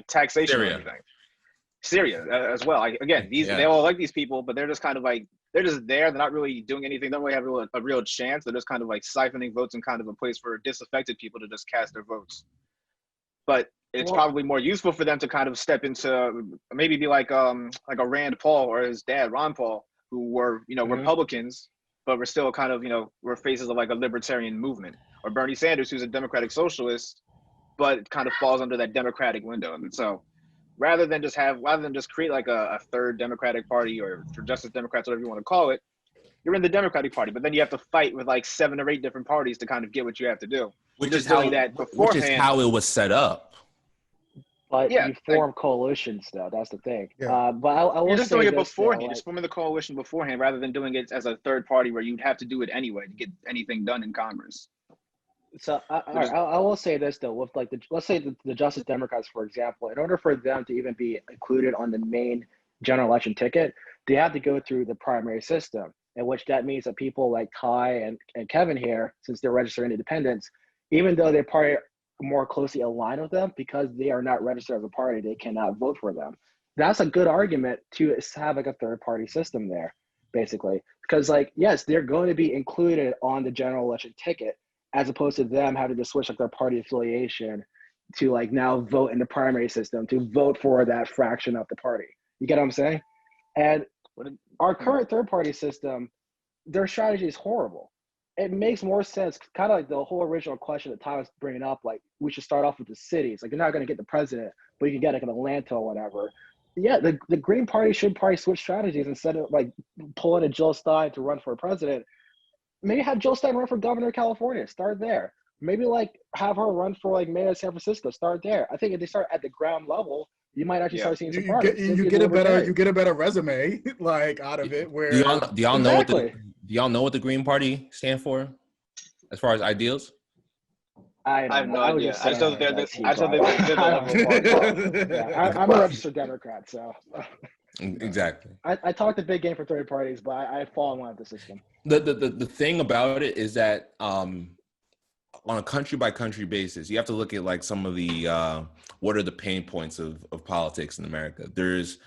Speaker 4: taxation or anything. Syria as well. They all like these people, but they're just kind of they're just there. They're not really doing anything. They don't really have a real chance. They're just kind of siphoning votes and kind of a place for disaffected people to just cast their votes. But it's probably more useful for them to kind of step into maybe be like a Rand Paul or his dad Ron Paul, who were Republicans, but we're still kind of we're faces of a libertarian movement, or Bernie Sanders, who's a democratic socialist, but it kind of falls under that democratic window. And so rather than just create a third Democratic Party or Justice Democrats, whatever you want to call it, you're in the Democratic Party, but then you have to fight with 7 or 8 different parties to kind of get what you have to do.
Speaker 2: Which is how it was set up.
Speaker 3: But you form coalitions, though. That's the thing.
Speaker 1: Yeah.
Speaker 3: But I will
Speaker 4: you're just
Speaker 3: say
Speaker 4: doing it
Speaker 3: this,
Speaker 4: beforehand. You're just forming the coalition beforehand rather than doing it as a third party where you'd have to do it anyway to get anything done in Congress.
Speaker 3: So I will say this though, with let's say the Justice Democrats, for example, in order for them to even be included on the main general election ticket, they have to go through the primary system, in which that means that people like Ty and Kevin here, since they're registered independents, even though they're probably more closely aligned with them, because they are not registered as a party, they cannot vote for them. That's a good argument to have a third party system there, basically, because yes, they're going to be included on the general election ticket, as opposed to them having to switch their party affiliation to now vote in the primary system to vote for that fraction of the party. You get what I'm saying? And our current third party system, their strategy is horrible. It makes more sense, kind of the whole original question that Ty was bringing up, we should start off with the cities. You're not going to get the president, but you can get an Atlanta or whatever. Yeah, the Green Party should probably switch strategies instead of pulling a Jill Stein to run for president. Maybe have Jill Stein run for governor of California. Start there. Maybe have her run for mayor of San Francisco. Start there. I think if they start at the ground level, you might actually start seeing some progress.
Speaker 1: You get a better resume out of it. Where
Speaker 2: do y'all know what the Green Party stand for, as far as ideals?
Speaker 3: I have no idea.
Speaker 4: I just know they're the
Speaker 3: I'm a registered Democrat, so.
Speaker 2: Exactly.
Speaker 3: I talk the big game for third parties, but I fall in line with the system.
Speaker 2: The thing about it is that on a country by country basis, you have to look at some of the what are the pain points of politics in America. There's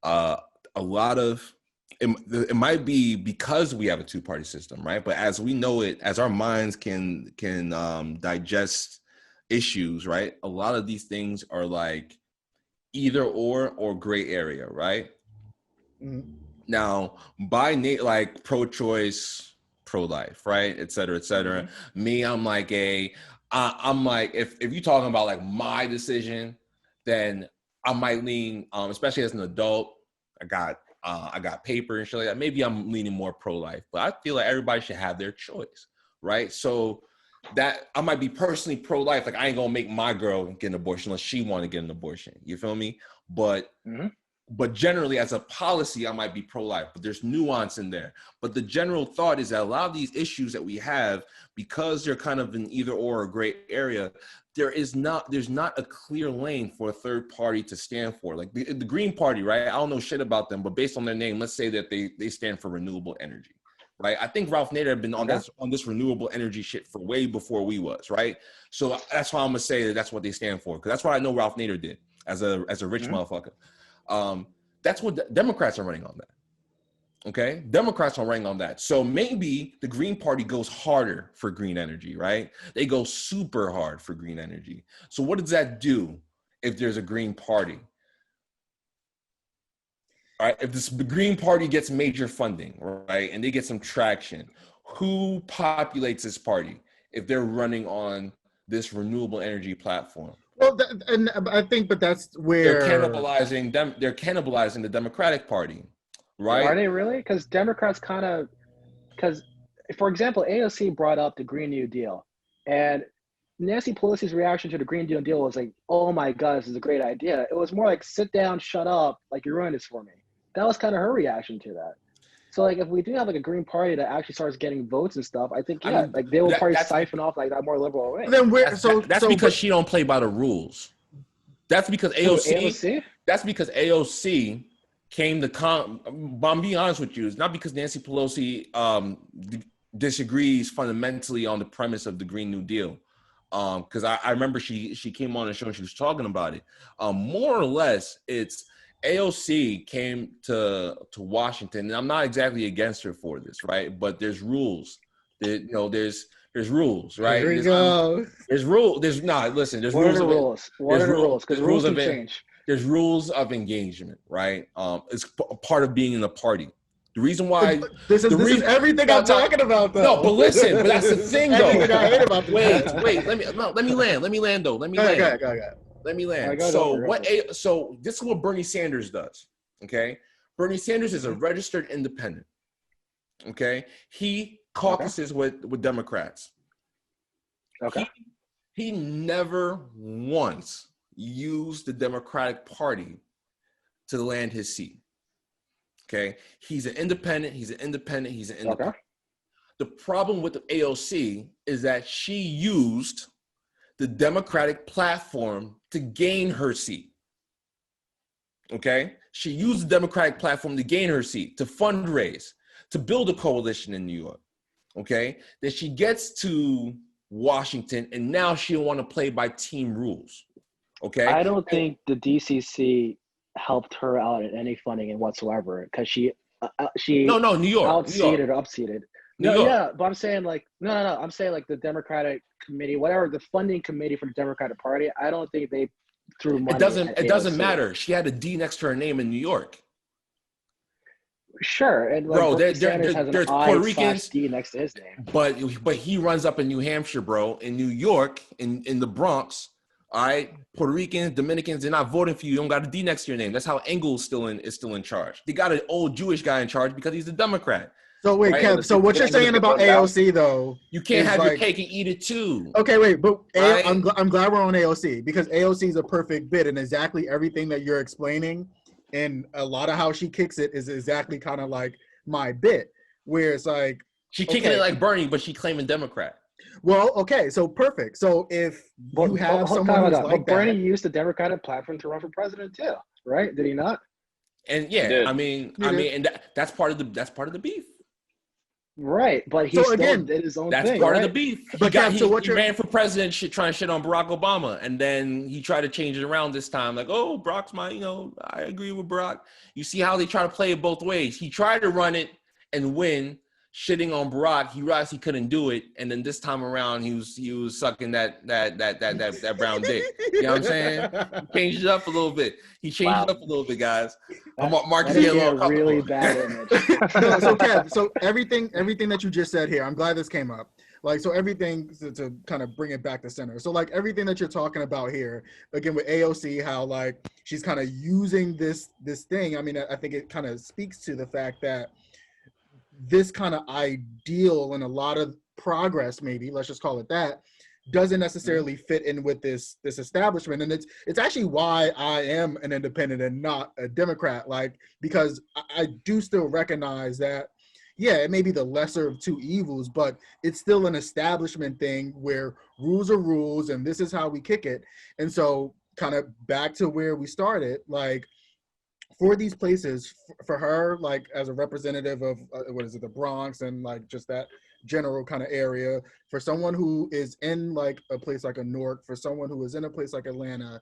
Speaker 2: a lot of it might be because we have a two-party system, right? But as we know it, as our minds can digest issues, right? A lot of these things are either or gray area, right? Mm-hmm. Now, by pro-choice, pro-life, right, et cetera, et cetera. Mm-hmm. Me, I'm if you're talking about my decision, then I might lean, especially as an adult. I got paper and shit like that. Maybe I'm leaning more pro-life, but I feel everybody should have their choice, right? So that I might be personally pro-life. I ain't gonna make my girl get an abortion unless she want to get an abortion. You feel me? But but generally, as a policy, I might be pro-life. But there's nuance in there. But the general thought is that a lot of these issues that we have, because they're kind of an either or gray area, there's not a clear lane for a third party to stand for. The Green Party, right? I don't know shit about them, but based on their name, let's say that they stand for renewable energy. Right, I think Ralph Nader had been on this renewable energy shit for way before we was, right? So that's why I'm gonna say that's what they stand for, because that's what I know Ralph Nader did as a rich motherfucker. That's what Democrats are running on that. Okay, Democrats are running on that. So maybe the Green Party goes harder for green energy, right? They go super hard for green energy. So what does that do if there's a Green Party? All right, if the Green Party gets major funding, right, and they get some traction, who populates this party? if they're running on this renewable energy platform.
Speaker 1: Well, and I think, but that's where
Speaker 2: they're cannibalizing them. They're cannibalizing the Democratic Party, right?
Speaker 3: Are they really? Because Democrats because, for example, AOC brought up the Green New Deal, and Nancy Pelosi's reaction to the Green New Deal was like, "Oh my God, this is a great idea." It was more like, "Sit down, shut up, like you're ruining this for me." That was kind of her reaction to that. So like, if we do have like a Green Party that actually starts getting votes and stuff, I think like they will probably siphon off like that more liberal way.
Speaker 1: Then
Speaker 2: that's because she don't play by the rules. That's because AOC. That's because AOC came to I'm being honest with you. It's not because Nancy Pelosi disagrees fundamentally on the premise of the Green New Deal. Because I remember she came on the show and she was talking about it. More or less, it's AOC came to Washington, and I'm not exactly against her for this, right? But there's rules. There's rules, right?
Speaker 1: Here we go.
Speaker 2: There's rules. There's not. Listen. There's
Speaker 3: what
Speaker 2: rules.
Speaker 3: Are the rules? What are the rules? Because rules can change.
Speaker 2: There's rules of engagement, right? It's part of being in the party. The reason why
Speaker 1: this is everything I'm talking about, though.
Speaker 2: No, but listen, but that's the thing, though.
Speaker 1: Everything I hate about this.
Speaker 2: Wait. Let me land. Let me land.
Speaker 1: Go ahead.
Speaker 2: So this is what Bernie Sanders does. Okay, Bernie Sanders is a registered independent. Okay, he caucuses with Democrats.
Speaker 3: Okay,
Speaker 2: he never once used the Democratic Party to land his seat. Okay, he's an independent. Okay. The problem with the AOC is that she used the Democratic platform to gain her seat. Okay, she used the Democratic platform to gain her seat, to fundraise, to build a coalition in New York. Okay, then she gets to Washington, and now she don't want to play by team rules. Okay,
Speaker 3: I don't think the DCC helped her out in any funding in whatsoever, because she
Speaker 2: no New York
Speaker 3: outseated or upseated. But I'm saying like no. I'm saying like the Democratic committee, whatever the funding committee for the Democratic Party. I don't think they threw money.
Speaker 2: It doesn't matter. She had a D next to her name in New York.
Speaker 3: Sure, and like
Speaker 2: bro, there's
Speaker 3: Puerto Ricans D next to his name.
Speaker 2: But he runs up in New Hampshire, bro. In New York, in the Bronx. All right, Puerto Ricans, Dominicans, they're not voting for you. You don't got a D next to your name. That's how Engel is still in charge. They got an old Jewish guy in charge because he's a Democrat.
Speaker 1: So wait, right? Kev, so what you're saying about AOC though?
Speaker 2: You can't have your cake and eat it too.
Speaker 1: Okay, wait, but right? I'm glad we're on AOC, because AOC is a perfect bit, and exactly everything that you're explaining, and a lot of how she kicks it is exactly kind of like my bit, where it's like
Speaker 2: she kicking it like Bernie, but she claiming Democrat.
Speaker 1: Well, okay, so perfect. So if you have someone who's like
Speaker 3: Bernie used the Democratic platform to run for president too, right? Did he not?
Speaker 2: And yeah, I mean, and that's part of the beef.
Speaker 3: Right, but he still did his own thing.
Speaker 2: That's part of the beef.
Speaker 1: But
Speaker 2: he ran for president, trying to shit on Barack Obama, and then he tried to change it around this time. Like, oh, Barack's I agree with Barack. You see how they try to play it both ways. He tried to run it and win, shitting on Barack. He realized he couldn't do it, and then this time around, he was sucking that brown dick. You know what I'm saying? He changed it up a little bit. He changed it up a little bit, guys. Marcus
Speaker 3: is a really bad image.
Speaker 1: So Kev, so everything that you just said here, I'm glad this came up. Like, so everything to kind of bring it back to center. So like everything that you're talking about here, again with AOC, how like she's kind of using this thing. I mean, I think it kind of speaks to the fact that this kind of ideal and a lot of progress, maybe let's just call it that, doesn't necessarily fit in with this establishment. And it's actually why I am an independent and not a Democrat, like, because I do still recognize that, yeah, it may be the lesser of two evils, but it's still an establishment thing where rules are rules and this is how we kick it. And so kind of back to where we started, like, for these places, for her, like as a representative of the Bronx and like just that general kind of area, for someone who is in like a place like a Newark, for someone who is in a place like Atlanta,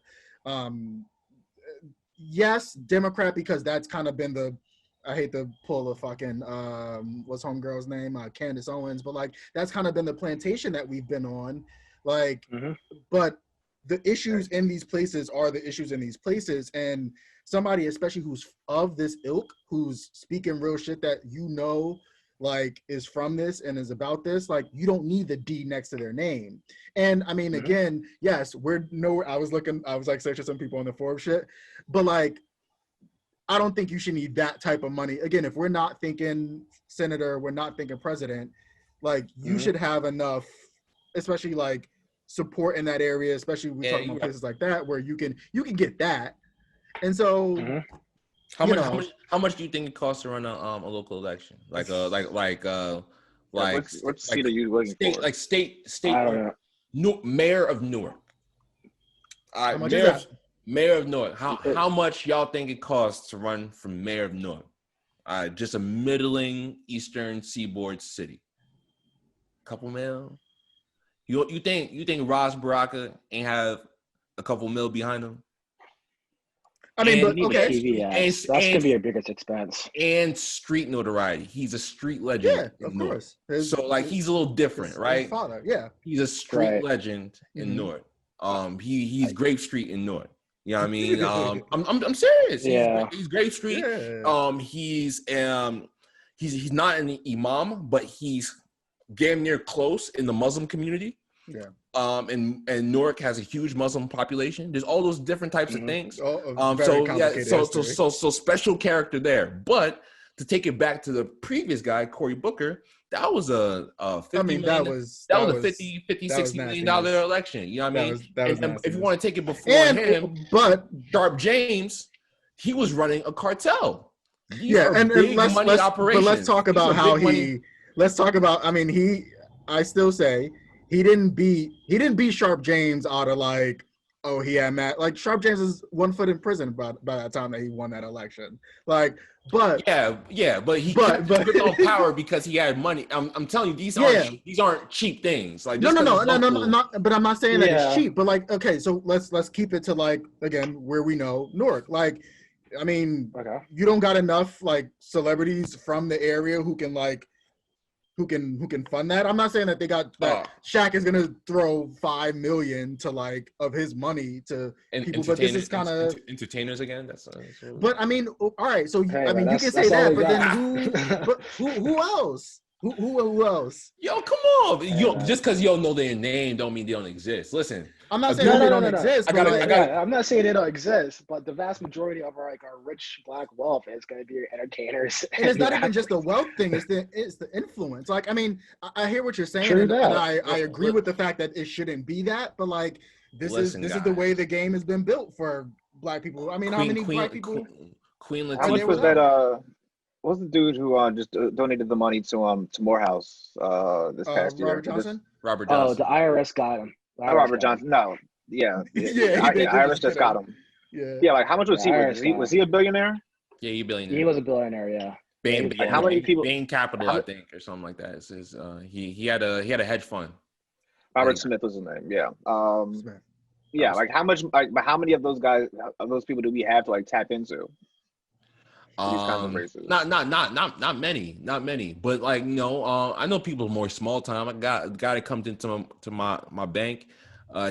Speaker 1: yes, Democrat, because that's kind of been I hate to pull a fucking what's homegirl's name, Candace Owens, but like that's kind of been the plantation that we've been on, like, but the issues in these places are the issues in these places, and somebody especially who's of this ilk, who's speaking real shit that like is from this and is about this, like you don't need the D next to their name. And I mean, again, yes, I was like searching some people on the Forbes shit, but like I don't think you should need that type of money. Again, if we're not thinking senator, we're not thinking president, like you should have enough, especially like support in that area, especially when we're talking about places like that where you can get that. And so
Speaker 2: how much do you think it costs to run a local election? Like
Speaker 4: what seat are you looking for?
Speaker 2: Like state
Speaker 3: I don't know.
Speaker 2: Mayor of Newark.
Speaker 1: How much is that?
Speaker 2: Mayor of Newark. How much y'all think it costs to run for Mayor of Newark? Just a middling Eastern Seaboard city. Couple mil. You think Ross Baraka ain't have a couple mil behind him?
Speaker 1: I mean, but okay.
Speaker 3: That's gonna be your biggest expense.
Speaker 2: And street notoriety. He's a street legend.
Speaker 1: Yeah, of course.
Speaker 2: So like he's a little different, right?
Speaker 1: His father, yeah.
Speaker 2: He's a street legend in Newark. He's Grape Street in Newark. You know what I mean? I'm serious. He's Grape Street. Yeah. He's not an imam, but he's damn near close in the Muslim community. Yeah. And Newark has a huge Muslim population. There's all those different types of things. So special character there. But to take it back to the previous guy, Cory Booker, that was a $50 million election. You know what I mean? And if you want to take it before him, but Sharp James, he was running a cartel.
Speaker 1: Let's talk about how I still say he didn't beat Sharp James out of like, oh, he had Matt. Like Sharp James is 1 foot in prison by that time that he won that election. Like, but
Speaker 2: but he kept on power because he had money. I'm telling you, these aren't cheap things. Like
Speaker 1: no, but I'm not saying that it's cheap. But like, okay, so let's keep it to like again where we know Newark. Like, I mean, you don't got enough like celebrities from the area who can fund that. I'm not saying that they got that Shaq is gonna throw $5 million to like of his money to people, but this is kind of
Speaker 2: entertainers again.
Speaker 1: But I mean, all right. So I mean, you can say that, but then who else? Who else?
Speaker 2: Yo, come on! Just because you don't know their name, don't mean they don't exist. Listen,
Speaker 1: I'm not saying they don't exist.
Speaker 3: I'm not saying they don't exist, but the vast majority of our rich black wealth is going to be entertainers.
Speaker 1: And it's not even just the wealth thing; it's the influence. Like, I mean, I hear what you're saying, and I agree with the fact that it shouldn't be that. But like, this is the way the game has been built for black people. I mean, how many black people?
Speaker 4: Queen Latifah. How much was that? What was the dude who just donated the money to Morehouse this past year?
Speaker 1: Robert Johnson?
Speaker 2: Robert Johnson.
Speaker 3: Oh, the IRS got him.
Speaker 4: Robert Johnson. No. Yeah. IRS just got him. Yeah. Like how much was he? Was he a billionaire?
Speaker 2: Yeah, he billionaire.
Speaker 3: He was a billionaire. Yeah.
Speaker 2: Bain,
Speaker 4: how many people?
Speaker 2: Bain Capital, I think, or something like that. It's his, he had a hedge fund.
Speaker 4: Robert Smith was his name. Yeah. Yeah. Like how much? Like, but how many of those guys, of those people, do we have to like tap into?
Speaker 2: Not many, but like I know people more small time. I got a guy that comes into my bank.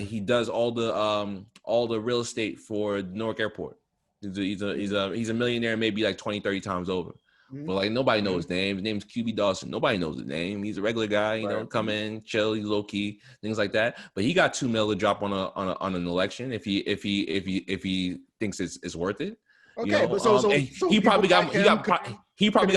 Speaker 2: He does all the real estate for Newark Airport. He's a millionaire, maybe like 20-30 times over. But like nobody knows his name. His name's QB Dawson. Nobody knows his name. He's a regular guy, you know, come in, chill, he's low key, things like that. But he got $2 million to drop on an election if he thinks it's worth it.
Speaker 1: Okay, but so
Speaker 2: he probably got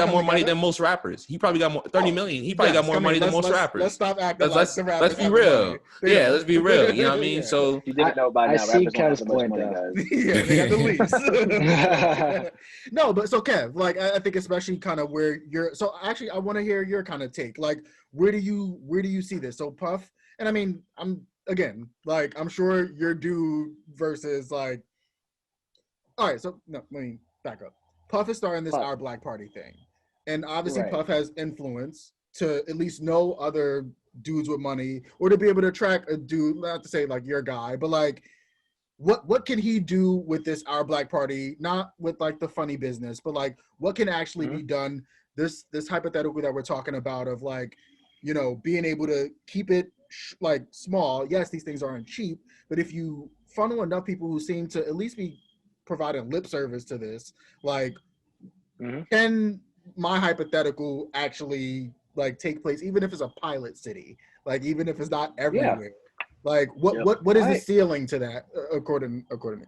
Speaker 2: more money than most rappers. He probably got more $30 million. He probably got more money than most rappers.
Speaker 1: Let's stop acting like the rappers.
Speaker 2: Let's be real. Yeah, let's be real. You know what I mean? So
Speaker 4: you didn't know by now.
Speaker 3: I see Kev's point though.
Speaker 1: Yeah, they got the least. No, but so Kev, like I think especially kind of where you're. So actually, I want to hear your kind of take. Like, where do you see this? So Puff, and I mean, I'm sure your dude versus like. All right, so no, let me back up. Puff is starting this Our Black Party thing. And obviously Puff has influence to at least know other dudes with money or to be able to attract a dude, not to say like your guy, but like what can he do with this Our Black Party, not with like the funny business, but like what can actually be done, this hypothetical that we're talking about of like, you know, being able to keep it like small. Yes, these things aren't cheap, but if you funnel enough people who seem to at least be providing lip service to this, like, can my hypothetical actually like take place, even if it's a pilot city, like even if it's not everywhere. Like what is the ceiling to that according to you?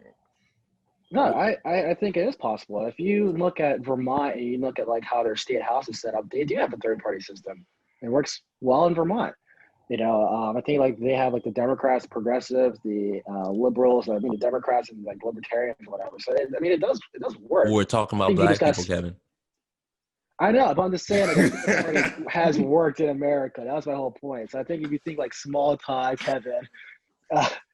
Speaker 3: No, I think it is possible. If you look at Vermont and you look at like how their state house is set up, they do have a third party system. It works well in Vermont. I think like they have like the Democrats, progressives, the liberals. I mean the Democrats and like libertarians, whatever. So it does work.
Speaker 2: We're talking
Speaker 3: I
Speaker 2: about
Speaker 3: think you
Speaker 2: black
Speaker 3: just
Speaker 2: people, Kevin.
Speaker 3: I know, but I'm just saying like, the party has worked in America. That was my whole point. So I think if you think like small time, Kevin,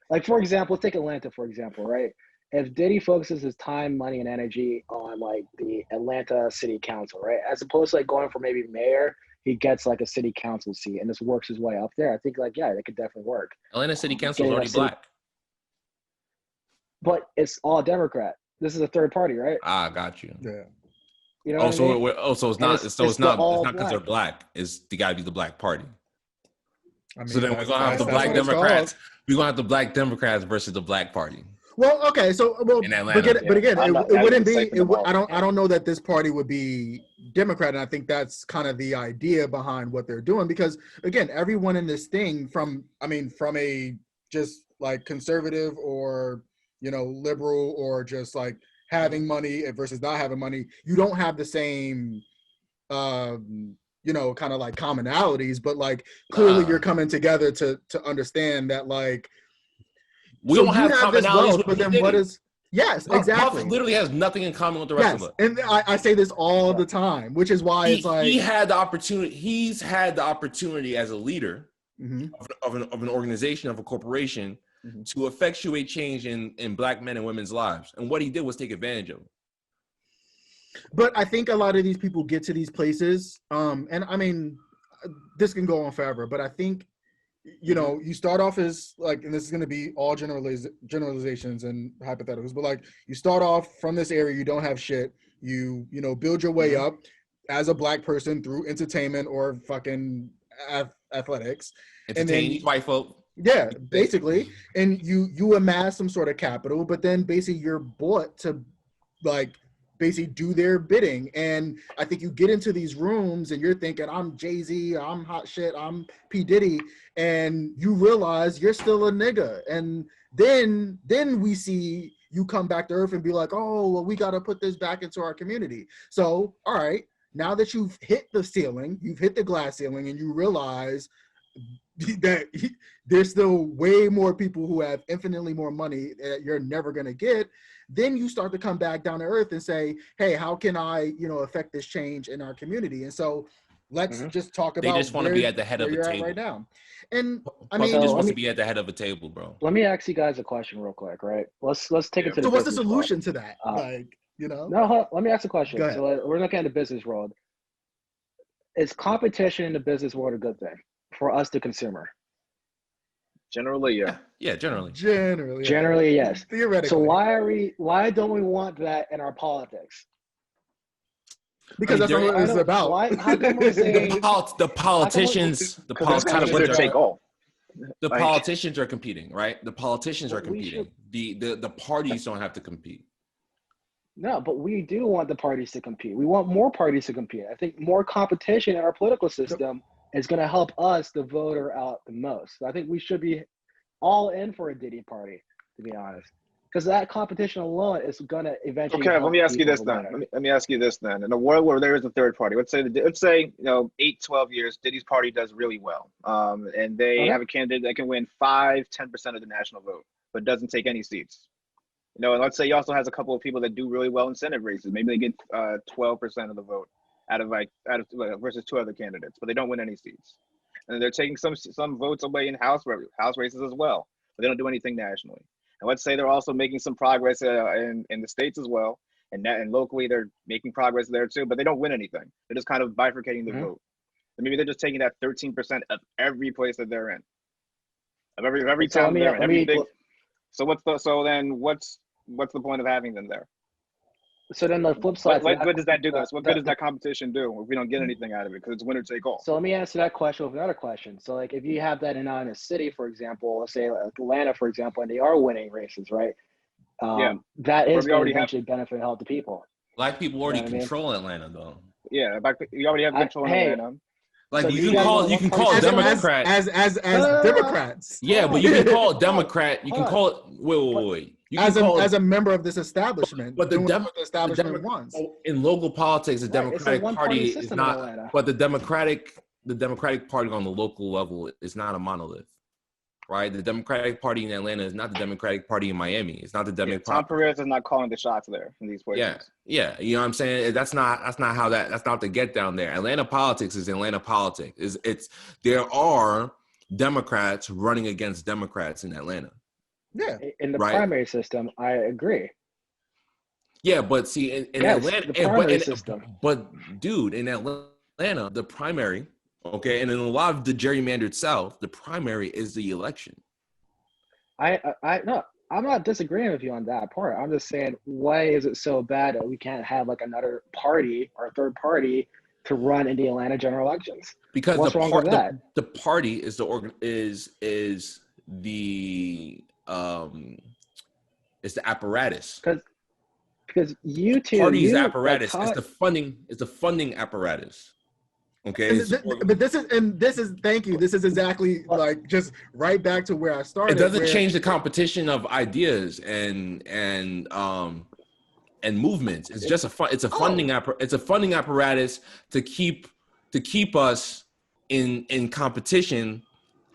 Speaker 3: like for example, take Atlanta for example, right? If Diddy focuses his time, money, and energy on like the Atlanta City Council, right, as opposed to like going for maybe mayor, he gets like a city council seat and just works his way up there. I think like it could definitely work.
Speaker 2: Atlanta City Council is already black,
Speaker 3: but it's all Democrat. This is a third party, right?
Speaker 2: Ah, got you.
Speaker 1: Yeah.
Speaker 3: You know what I mean?
Speaker 2: So it's not because they're black. It's the gotta be the black party.
Speaker 1: I mean,
Speaker 2: so then we're gonna have the black Democrats. We're gonna have the black Democrats versus the black party.
Speaker 1: Well, okay, so
Speaker 2: in Atlanta.
Speaker 1: but again, it wouldn't be. I don't know that this party would be Democrat, and I think that's kind of the idea behind what they're doing. Because again, everyone in this thing, from a just like conservative or liberal or just like having money versus not having money, you don't have the same kind of like commonalities, but like clearly you're coming together to understand that like
Speaker 2: we don't have commonalities with
Speaker 1: but then what is exactly.
Speaker 2: Puff literally has nothing in common with the rest of us.
Speaker 1: And I say this all the time, which is why it's like
Speaker 2: he's had the opportunity as a leader of an organization, of a corporation, to effectuate change in black men and women's lives. And what he did was take advantage of it.
Speaker 1: But I think a lot of these people get to these places, and I mean, this can go on forever, but I think, you start off as like, and this is going to be all generalizations and hypotheticals, but like you start off from this area, you don't have shit, you build your way up as a black person through entertainment or fucking athletics.
Speaker 2: Entertain white folk.
Speaker 1: Yeah, basically. And you amass some sort of capital, but then basically you're bought to like basically do their bidding. And I think you get into these rooms and you're thinking, I'm Jay-Z, I'm hot shit, I'm P. Diddy, and you realize you're still a nigga. And then we see you come back to earth and be like, oh, well, we got to put this back into our community. So, all right, now that you've hit the ceiling, you've hit the glass ceiling, and you realize that there's still way more people who have infinitely more money that you're never going to get, then you start to come back down to earth and say, hey, how can I, affect this change in our community? And so let's just talk about
Speaker 2: they just want to be at the head of a table
Speaker 1: right now. And
Speaker 2: I mean, just wants to be at the head of a table, bro.
Speaker 3: Let me ask you guys a question real quick, right? Let's take it to the
Speaker 1: So what's the
Speaker 3: business
Speaker 1: solution
Speaker 3: world.
Speaker 1: to that?
Speaker 3: No, let me ask a question.
Speaker 1: Go ahead.
Speaker 3: So we're looking at the business world. Is competition in the business world a good thing for us, the consumer?
Speaker 4: Generally, yeah.
Speaker 2: Yeah, generally.
Speaker 3: Generally, yes.
Speaker 1: Theoretically.
Speaker 3: So why don't we want that in our politics?
Speaker 1: Because that's not what it's about.
Speaker 3: How come we're saying
Speaker 2: the politicians
Speaker 4: take all.
Speaker 2: The politicians are competing, right? The politicians are competing. The parties don't have to compete.
Speaker 3: No, but we do want the parties to compete. We want more parties to compete. I think more competition in our political system is going to help us, the voter, out the most. So I think we should be all in for a Diddy party, to be honest, because that competition alone is going to eventually.
Speaker 4: Okay, let me ask you this then. Let me ask you this then. In a world where there is a third party, let's say 8, 12 years, Diddy's party does really well, and they have a candidate that can win 5-10% of the national vote, but doesn't take any seats. And let's say he also has a couple of people that do really well in Senate races. Maybe they get 12% of the vote out of versus 2 other candidates, but they don't win any seats. And they're taking some votes away in House races as well, but they don't do anything nationally. And let's say they're also making some progress in the states as well, and locally they're making progress there too, but they don't win anything. They're just kind of bifurcating the vote. And maybe they're just taking that 13% of every place that they're in, of every town they're in. So what's the point of having them there?
Speaker 3: So then the flip side.
Speaker 4: What good does that do us? What good does that competition do if we don't get anything out of it? Because it's winner take all.
Speaker 3: So let me answer that question with another question. So like if you have that in a city, for example, let's say like Atlanta, for example, and they are winning races, right? That is going to eventually benefit and help the people.
Speaker 2: Black people already control Atlanta, though.
Speaker 4: Yeah, you already have control in Atlanta.
Speaker 2: Like
Speaker 3: So
Speaker 2: you can call
Speaker 1: as
Speaker 2: Democrat
Speaker 1: as Democrats.
Speaker 2: Yeah, but you can call it Democrat. You can call it wait. You can call
Speaker 1: as a member of this establishment,
Speaker 2: but
Speaker 1: doing what the establishment wants.
Speaker 2: In local politics, the
Speaker 3: Right,
Speaker 2: Democratic Party is not. But the Democratic Party on the local level is not a monolith, right? The Democratic Party in Atlanta is not the Democratic Party in Miami. It's not the Democratic.
Speaker 4: Tom Perez is not calling the shots there in these places.
Speaker 2: Yeah. You know what I'm saying? That's not the get down there. Atlanta politics is Atlanta politics. There are Democrats running against Democrats in Atlanta.
Speaker 1: Yeah.
Speaker 3: In the primary system, I agree.
Speaker 2: Yeah, but see, in Atlanta,
Speaker 3: the primary system.
Speaker 2: But dude, in Atlanta, the primary, okay, and in a lot of the gerrymandered South, the primary is the election.
Speaker 3: No, I'm not disagreeing with you on that part. I'm just saying, why is it so bad that we can't have like another party or third party to run in the Atlanta general elections?
Speaker 2: Because
Speaker 3: what's wrong with that?
Speaker 2: The party is the apparatus.
Speaker 3: Because you two
Speaker 2: party's apparatus is the funding apparatus. Okay.
Speaker 1: Thank you. This is exactly like just right back to where I started.
Speaker 2: It doesn't change the competition of ideas and movements. It's just a funding apparatus to keep us in competition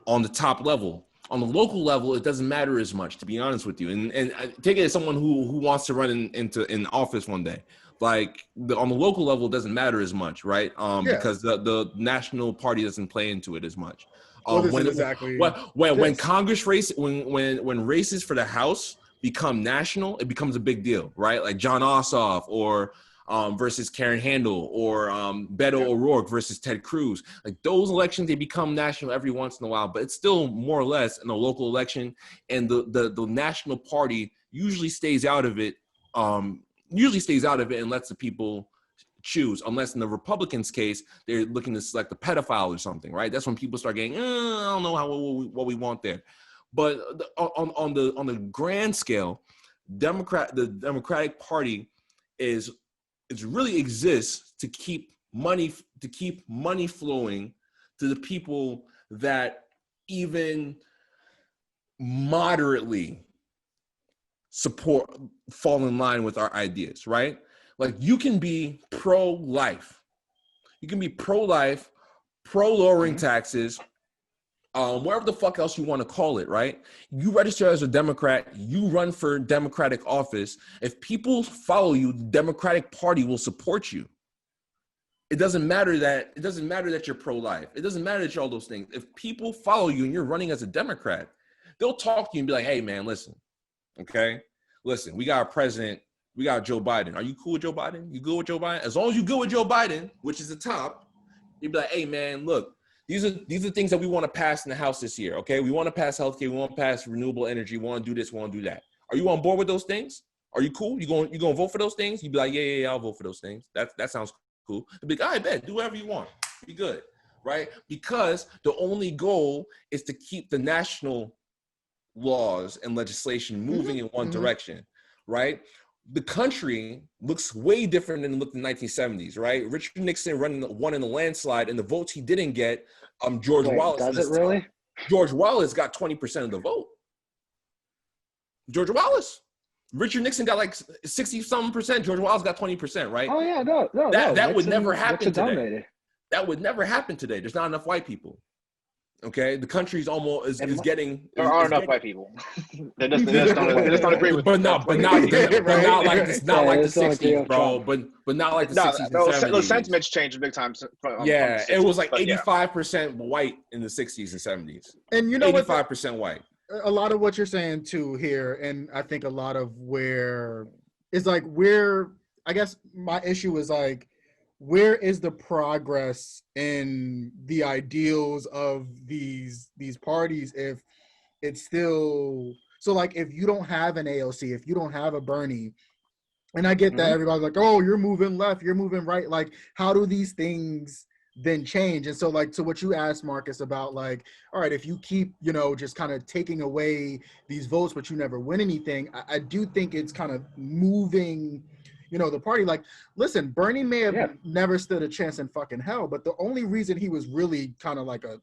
Speaker 2: on the top level. On the local level, it doesn't matter as much, to be honest with you. And I take it as someone who wants to run in office one day. Like on the local level, it doesn't matter as much, right? Because the national party doesn't play into it as much. When Congress when races for the House become national, it becomes a big deal, right? Like John Ossoff or versus Karen Handel or Beto O'Rourke versus Ted Cruz. Like those elections, they become national every once in a while, but it's still more or less in a local election. And the national party usually stays out of it. And lets the people choose, unless in the Republicans' case, they're looking to select a pedophile or something, right? That's when people start getting, I don't know what we want there. But on the grand scale, the Democratic Party really exists to keep money flowing to the people that even moderately fall in line with our ideas, right? Like you can be pro-life, pro-lowering taxes, whatever the fuck else you want to call it, right? You register as a Democrat, you run for Democratic office. If people follow you, the Democratic Party will support you. It doesn't matter that you're pro-life. It doesn't matter that you're all those things. If people follow you and you're running as a Democrat, they'll talk to you and be like, hey man, listen, okay? Listen, we got a president, we got Joe Biden. Are you cool with Joe Biden? You good with Joe Biden? As long as you good with Joe Biden, which is the top, you'd be like, hey man, look, these are things that we want to pass in the House this year, okay? We want to pass healthcare, we want to pass renewable energy, we want to do this, we want to do that. Are you on board with those things? Are you cool? You going to vote for those things? You'd be like, yeah, I'll vote for those things. That sounds cool. You'd be like, I bet, do whatever you want. Be good, right? Because the only goal is to keep the national laws and legislation moving in one direction, right? The country looks way different than it looked in the 1970s, right? Richard Nixon won in a landslide, and the votes he didn't get, George Wallace.
Speaker 3: Does it really?
Speaker 2: George Wallace got 20% of the vote. George Wallace. Richard Nixon got like 60-something%. George Wallace got 20%, right?
Speaker 3: Oh yeah, no.
Speaker 2: That would never happen today. That would never happen today. There's not enough white people. Okay, the country's almost is getting.
Speaker 4: There are enough white people. They just don't agree with.
Speaker 2: But not like the 60s, bro. But not like the 60s and 70s.
Speaker 4: The sentiments changed big time.
Speaker 2: Yeah, it was like 85% white in the 60s and 70s.
Speaker 1: And you know
Speaker 2: 85% white.
Speaker 1: A lot of what you're saying too here, and I think a lot of where is like I guess my issue is like, where is the progress in the ideals of these parties if it's still so like if you don't have an AOC, if you don't have a Bernie, and I get that everybody's like, oh, you're moving left, you're moving right, like how do these things then change? And so like to what you asked Marcus about like, all right, if you keep just kind of taking away these votes but you never win anything, I do think it's kind of moving the party. Like, listen, Bernie may have never stood a chance in fucking hell, but the only reason he was really kind of like a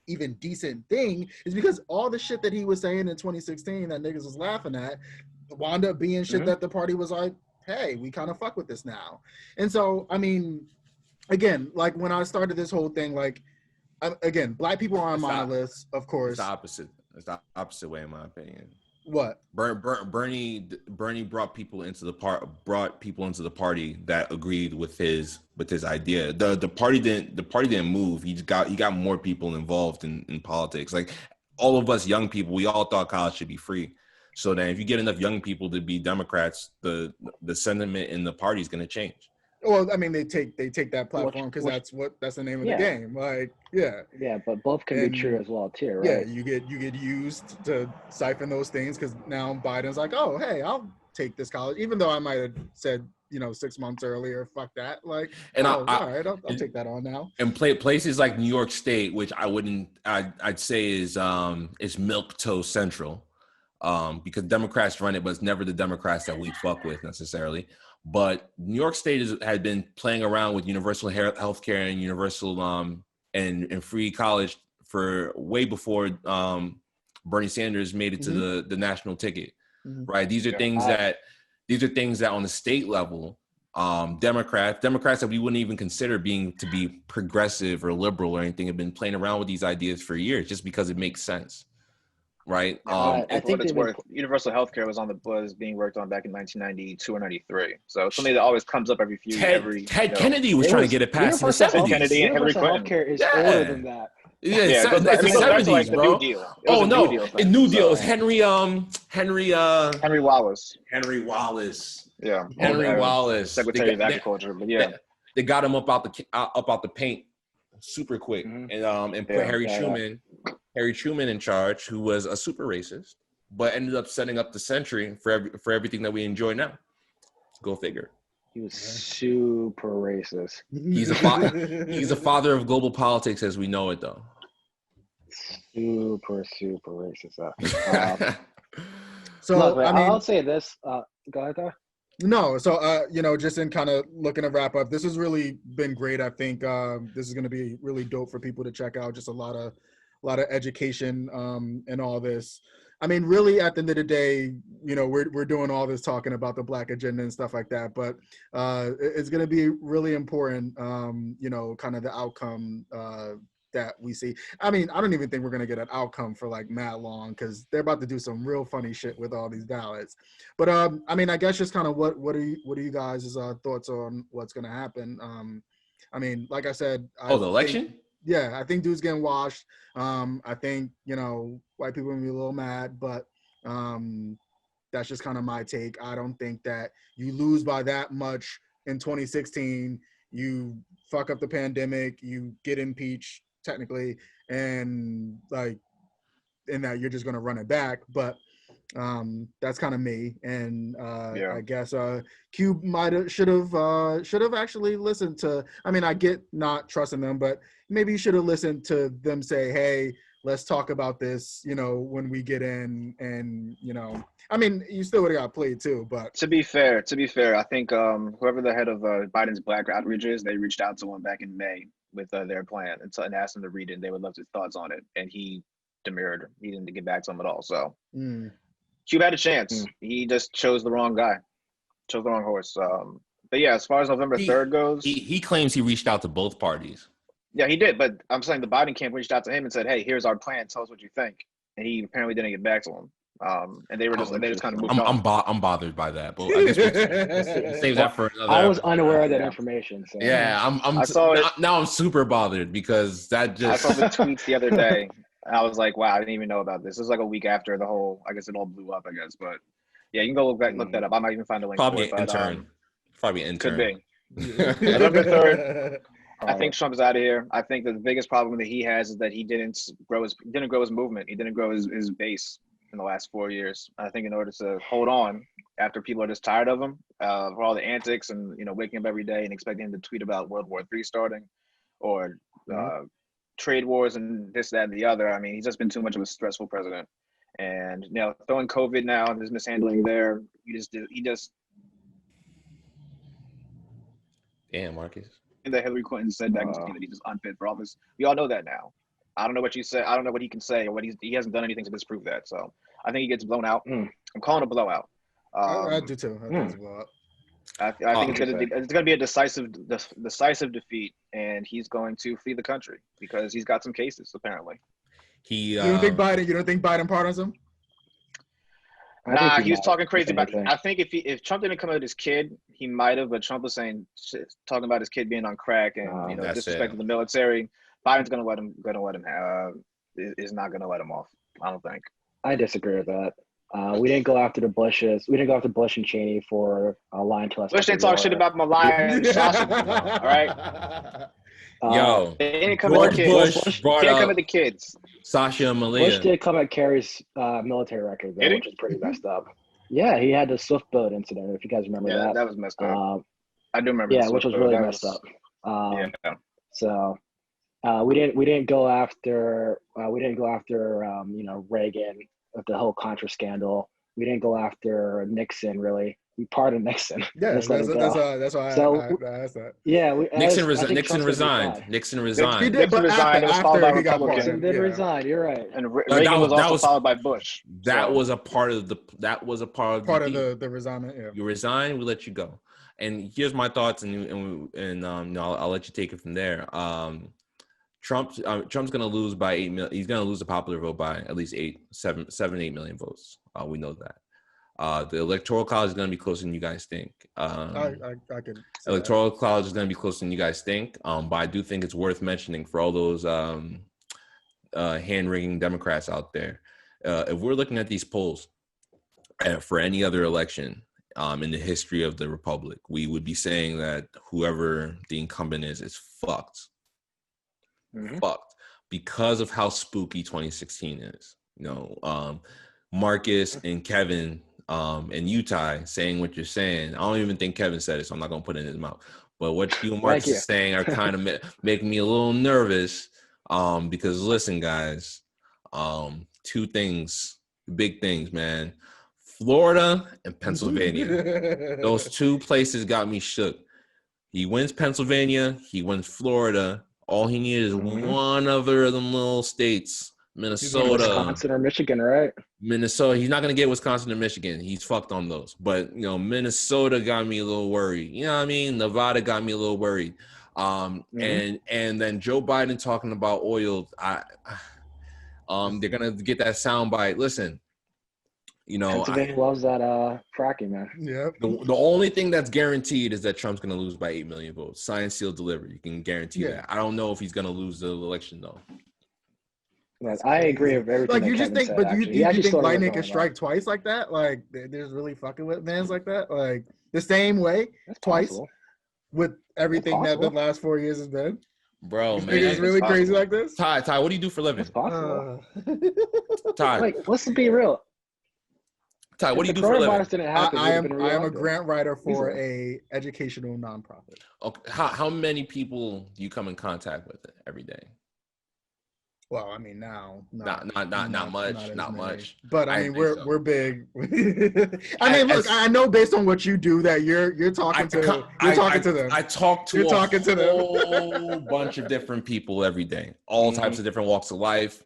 Speaker 1: even decent thing is because all the shit that he was saying in 2016 that niggas was laughing at wound up being shit that the party was like, hey, we kind of fuck with this now. And so, I mean, again, like when I started this whole thing, like, again, black people are on monoliths, of course.
Speaker 2: It's the opposite. It's the opposite way, in my opinion.
Speaker 1: What?
Speaker 2: Bernie brought people into the party that agreed with his idea. The party didn't move. He got more people involved in politics. Like all of us young people, we all thought college should be free. So then if you get enough young people to be Democrats, the sentiment in the party is going to change.
Speaker 1: Well, I mean, they take that platform because that's the name of the game. Like, yeah,
Speaker 3: but both can be true as well too, right?
Speaker 1: Yeah, you get used to siphon those things because now Biden's like, oh, hey, I'll take this college, even though I might have said 6 months earlier, fuck that. Like, and all right, I'll take that on now.
Speaker 2: And places like New York State, which I'd say is milquetoast central, because Democrats run it, but it's never the Democrats that we fuck with necessarily. But New York State had been playing around with universal health care and universal and free college for way before Bernie Sanders made it to the national ticket, right? These are things that on the state level, Democrats that we wouldn't even consider to be progressive or liberal or anything have been playing around with these ideas for years just because it makes sense. Right.
Speaker 4: I think it's worth. Universal healthcare was being worked on back in 1992 or 93. So it's something that always comes up every few.
Speaker 2: Ted Kennedy was trying to get it passed in the 70s.
Speaker 4: Kennedy and Hillary Clinton.
Speaker 3: Healthcare is older than that.
Speaker 2: It's the 70s, bro.
Speaker 4: New Deal.
Speaker 2: New Deal is Henry
Speaker 4: Wallace.
Speaker 2: Henry Wallace.
Speaker 4: Yeah.
Speaker 2: Henry Wallace.
Speaker 4: Secretary of Agriculture. But yeah,
Speaker 2: they got him up out the paint super quick and put Harry Truman in charge, who was a super racist, but ended up setting up the century for everything that we enjoy now. Go figure.
Speaker 3: He was super racist.
Speaker 2: He's a father of global politics as we know it, though.
Speaker 3: Super racist.
Speaker 1: So
Speaker 3: look, man, I'll say this. Go ahead, Ty.
Speaker 1: No, so just in kind of looking to wrap up, this has really been great. I think this is going to be really dope for people to check out. Just a lot of education and all this. I mean, really, at the end of the day, we're doing all this talking about the Black agenda and stuff like that, but it's going to be really important, kind of the outcome that we see. I mean, I don't even think we're going to get an outcome for like mad long because they're about to do some real funny shit with all these ballots. But I mean, I guess just kind of what are you guys' thoughts on what's going to happen? I mean, like I said,
Speaker 2: the election?
Speaker 1: I think dude's getting washed. I think, white people will be a little mad, but that's just kind of my take. I don't think that you lose by that much in 2016. You fuck up the pandemic, you get impeached technically, and like in that you're just going to run it back. But that's kind of me. And I guess Cube should have actually listened to, I mean, I get not trusting them, but maybe you should have listened to them say, hey, let's talk about this, when we get in. And, I mean, you still would have got played too, but.
Speaker 4: To be fair, I think whoever the head of Biden's Black outreach is, they reached out to him back in May with their plan and asked him to read it, and they would love his thoughts on it. And he demurred. He didn't get back to him at all. So Cube had a chance. He just chose the wrong guy, chose the wrong horse. But yeah, as far as November 3rd goes.
Speaker 2: He claims he reached out to both parties.
Speaker 4: Yeah, he did. But I'm saying the Biden camp reached out to him and said, hey, here's our plan. Tell us what you think. And he apparently didn't get back to him. And they just kind of moved on.
Speaker 2: I'm bothered by that, but I guess we'll save that for another.
Speaker 3: I was unaware of that information. So.
Speaker 2: Yeah, I saw it. Now I'm super bothered because that just.
Speaker 4: I saw the tweets the other day. And I was like, wow, I didn't even know about this. This was like a week after the whole. I guess it all blew up. I guess, but yeah, you can go look that up. I might even find a link.
Speaker 2: Probably
Speaker 4: for it,
Speaker 2: intern. Probably an intern.
Speaker 4: Could be. November 3rd. I think Trump's out of here. I think that the biggest problem that he has is that he didn't grow his movement. He didn't grow his base in the last 4 years. I think in order to hold on after people are just tired of him for all the antics and waking up every day and expecting him to tweet about World War III starting or trade wars and this, that, and the other. I mean, he's just been too much of a stressful president. And throwing COVID now and his mishandling there, he just
Speaker 2: Damn, Marcus.
Speaker 4: That Hillary Clinton said back in the that he's just unfit for office. We all know that now. I don't know what you said. I don't know what he can say or what he hasn't done anything to disprove that. So I think he gets blown out. I'm calling a blowout.
Speaker 1: I do too. I think it's a blowout.
Speaker 4: I think it's gonna be a decisive defeat, and he's going to flee the country because he's got some cases apparently.
Speaker 1: You don't think Biden pardons him?
Speaker 4: Nah, he was talking crazy about. I think if Trump didn't come out with his kid, he might have. But Trump was talking about his kid being on crack and disrespecting the military. Biden's gonna let him. Is not gonna let him off. I don't think.
Speaker 3: I disagree with that. We didn't go after the Bushes. We didn't go after Bush and Cheney for lying to us.
Speaker 4: Bush didn't talk shit about Melania and Sasha. All right.
Speaker 2: Yo,
Speaker 4: they didn't come at the kids. Bush can't come at the kids.
Speaker 2: Sasha and Malia.
Speaker 3: Bush did come at Kerry's military record, though, which is pretty messed up. Yeah, he had the Swift boat incident, if you guys remember that.
Speaker 4: Yeah, that was messed up. I do remember.
Speaker 3: Yeah, which was really messed up. So we didn't go after Reagan with the whole Contra scandal. We didn't go after Nixon, really. We pardoned Nixon.
Speaker 1: Yeah, that's why I asked that.
Speaker 3: Yeah,
Speaker 2: Nixon resigned. Nixon resigned.
Speaker 1: He did, but
Speaker 4: resign. It was followed by Republicans.
Speaker 3: Nixon did resign. You're right.
Speaker 4: And Reagan was also followed by Bush.
Speaker 2: That was a part of the.
Speaker 1: The resignment. Yeah.
Speaker 2: You resign, we let you go. And here's my thoughts, and I'll let you take it from there. Trump's going to lose by 8 million. He's going to lose the popular vote by at least 8 million votes. We know that. The electoral college is going to be closer than you guys think.
Speaker 1: I can.
Speaker 2: Electoral college is going to be closer than you guys think. But I do think it's worth mentioning for all those hand-wringing Democrats out there. If we're looking at these polls for any other election in the history of the republic, we would be saying that whoever the incumbent is fucked. Fucked because of how spooky 2016 is. Marcus and Kevin and Utah saying what you're saying. I don't even think Kevin said it, so I'm not gonna put it in his mouth. But what you and Marcus is saying are kind of making me a little nervous. Because listen, guys, two things, big things, man. Florida and Pennsylvania. Those two places got me shook. He wins Pennsylvania, he wins Florida. All he needed is one other of them little states. Minnesota,
Speaker 3: Wisconsin or Michigan, right?
Speaker 2: Minnesota. He's not gonna get Wisconsin or Michigan. He's fucked on those. But Minnesota got me a little worried. You know what I mean? Nevada got me a little worried. And then Joe Biden talking about oil. They're gonna get that soundbite. Listen,
Speaker 3: Pennsylvania loves that fracking, man.
Speaker 1: Yeah.
Speaker 2: The only thing that's guaranteed is that Trump's gonna lose by 8 million votes. Signed, sealed, delivered. You can guarantee that. I don't know if he's gonna lose the election though.
Speaker 3: Like, I agree with everything.
Speaker 1: Like you just think,
Speaker 3: said,
Speaker 1: but you think lightning can
Speaker 3: right
Speaker 1: strike twice like that? Like there's really fucking with mans like that? Like the same way twice with everything that the last 4 years has been?
Speaker 2: Bro, man,
Speaker 1: it's really crazy like this.
Speaker 2: Ty, what do you do for a living?
Speaker 3: It's possible.
Speaker 2: Ty,
Speaker 3: like, let's be real.
Speaker 2: Ty, what do you do for a living?
Speaker 1: I am a grant writer for a educational nonprofit.
Speaker 2: Okay, how many people do you come in contact with every day?
Speaker 1: Well, I mean now,
Speaker 2: not much.
Speaker 1: But I mean, we're big. I mean, look, I know based on what you do that you're talking to them.
Speaker 2: I talk to a whole bunch of different people every day, all types of different walks of life,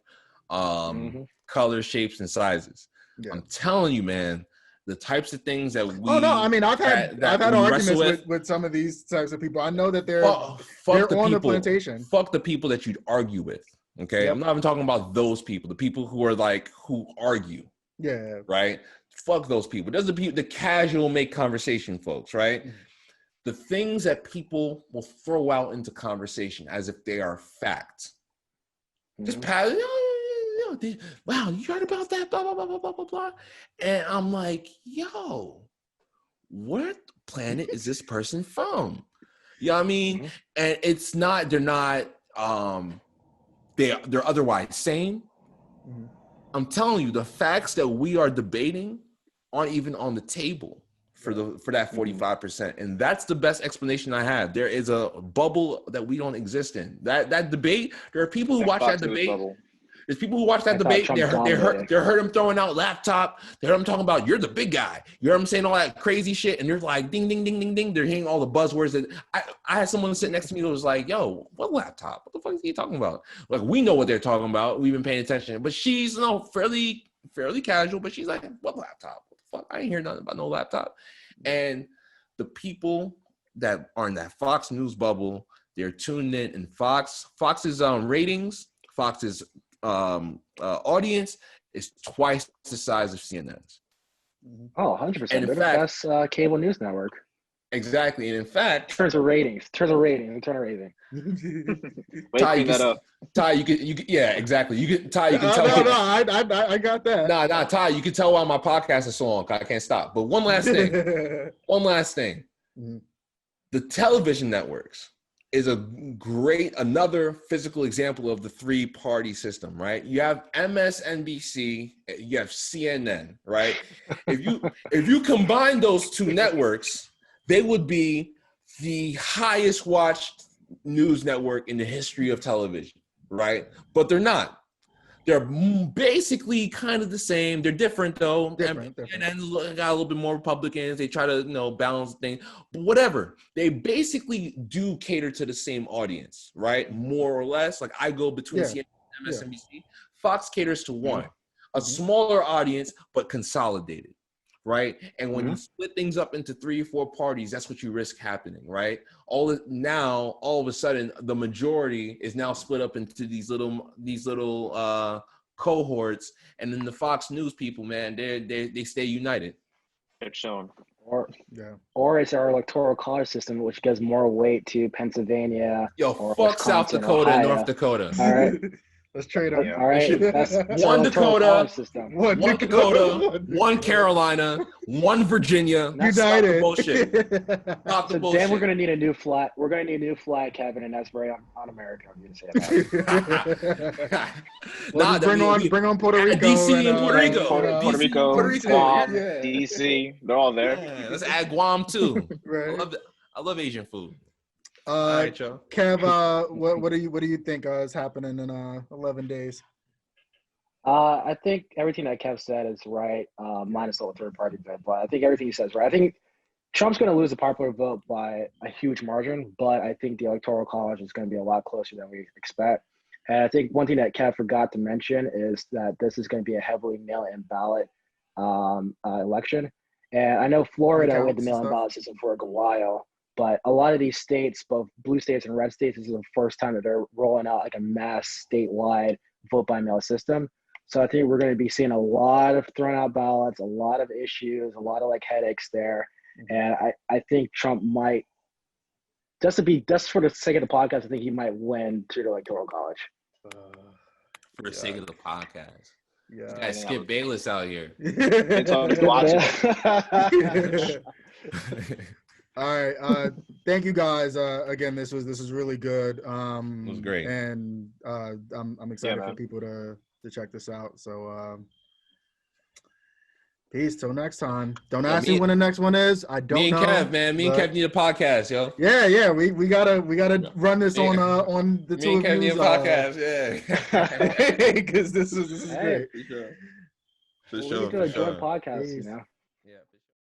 Speaker 2: colors, shapes, and sizes. Yeah. I'm telling you, man, the types of things that we. Oh no,
Speaker 1: I mean, I've had arguments with some of these types of people. I know that they're on the plantation.
Speaker 2: Fuck the people that you'd argue with. Okay, I'm not even talking about those people. The people who argue.
Speaker 1: Yeah.
Speaker 2: Right. Fuck those people. There's the casual make conversation folks. Right. The things that people will throw out into conversation as if they are fact. Just pass. Wow, you heard about that? Blah blah blah blah blah blah blah. And I'm like, yo, what planet is this person from? You know what I mean? And it's not. They're not. They're otherwise sane. I'm telling you, the facts that we are debating aren't even on the table for that 45%, and that's the best explanation I have. There is a bubble that we don't exist in. That debate. There are people who watch that debate. There's people who watch that
Speaker 3: I thought
Speaker 2: debate.
Speaker 3: Trump
Speaker 2: They
Speaker 3: dominated.
Speaker 2: heard him throwing out laptop. They heard him talking about you're the big guy. You heard him saying all that crazy shit, and they're like ding ding ding ding ding. They're hearing all the buzzwords that I had someone sitting next to me that was like, "Yo, what laptop? What the fuck is he talking about?" Like we know what they're talking about. We've been paying attention, but she's fairly casual. But she's like, "What laptop? What the fuck? I ain't hear nothing about no laptop." And the people that are in that Fox News bubble, they're tuned in, and Fox's ratings, Fox's audience is twice the size of CNN's.
Speaker 3: Oh, 100%.
Speaker 2: And in
Speaker 3: They're
Speaker 2: fact,
Speaker 3: the best cable news network.
Speaker 2: exactly. And in fact,
Speaker 3: In terms of ratings.
Speaker 4: Wait,
Speaker 2: Ty,
Speaker 4: clean that up.
Speaker 2: Ty, you could, yeah, exactly. You can tell.
Speaker 1: No, I got that.
Speaker 2: Nah, Ty, you can tell why my podcast is so long. I can't stop. But one last thing.
Speaker 1: Mhm.
Speaker 2: The television networks is another physical example of the three-party system, right? You have MSNBC, you have CNN, right? If you combine those two networks, they would be the highest watched news network in the history of television, right? But they're not. They're basically kind of the same. They're different though.
Speaker 1: Different.
Speaker 2: And got a little bit more Republicans. They try to balance things. But whatever. They basically do cater to the same audience, right? More or less. Like I go between CNN and MSNBC. Fox caters to one, a smaller audience, but consolidated, right? And when you split things up into 3 or 4 parties, that's what you risk happening, right? All of a sudden, the majority is now split up into these little cohorts, and then the Fox News people, man, they stay united.
Speaker 4: It's shown.
Speaker 3: Or it's our electoral college system, which gives more weight to Pennsylvania.
Speaker 2: Yo,
Speaker 3: or
Speaker 2: fuck South
Speaker 3: Wisconsin,
Speaker 2: Dakota and
Speaker 3: Ohio.
Speaker 2: North Dakota.
Speaker 3: All right.
Speaker 1: Let's trade up.
Speaker 3: All right. That's
Speaker 2: One Dakota,
Speaker 3: one
Speaker 2: one Dakota, one Carolina, one Virginia. Stop the bullshit. Stop the bullshit.
Speaker 3: Then we're gonna need a new flag. We're gonna need a new flag, Kevin, and that's very un-American of you to say that.
Speaker 1: Bring on Puerto Rico.
Speaker 2: DC and Puerto Rico.
Speaker 4: Puerto Rico, Guam, DC, they're all there.
Speaker 2: Yeah, let's add Guam too.
Speaker 1: Right.
Speaker 2: I love Asian food.
Speaker 1: All
Speaker 2: right, Joe.
Speaker 1: Kev, what do you think is happening in 11 days?
Speaker 3: I think everything that Kev said is right, minus the third party bit. But I think everything he says is right. I think Trump's going to lose the popular vote by a huge margin, but I think the electoral college is going to be a lot closer than we expect. And I think one thing that Kev forgot to mention is that this is going to be a heavily mail-in ballot election. And I know Florida with the mail-in ballot system for a while. But a lot of these states, both blue states and red states, this is the first time that they're rolling out like a mass statewide vote by mail system. So I think we're going to be seeing a lot of thrown out ballots, a lot of issues, a lot of like headaches there. And I think Trump might, just for the sake of the podcast, I think he might win through the electoral college.
Speaker 2: For the sake of the podcast.
Speaker 1: Yeah.
Speaker 2: This guy Skip Bayless out here.
Speaker 4: It's watching.
Speaker 1: All right. Thank you guys. Again, this was really good.
Speaker 2: It was great.
Speaker 1: And I'm excited for people to check this out. So peace till next time. Don't ask me when the next one is. I don't know.
Speaker 2: Me and Kev need a podcast, yo.
Speaker 1: Yeah. We gotta run this on the two of you.
Speaker 2: Me and Kev need a podcast, yeah.
Speaker 1: Because this is great.
Speaker 3: For sure. We could do a joint podcast, you know.
Speaker 2: Yeah.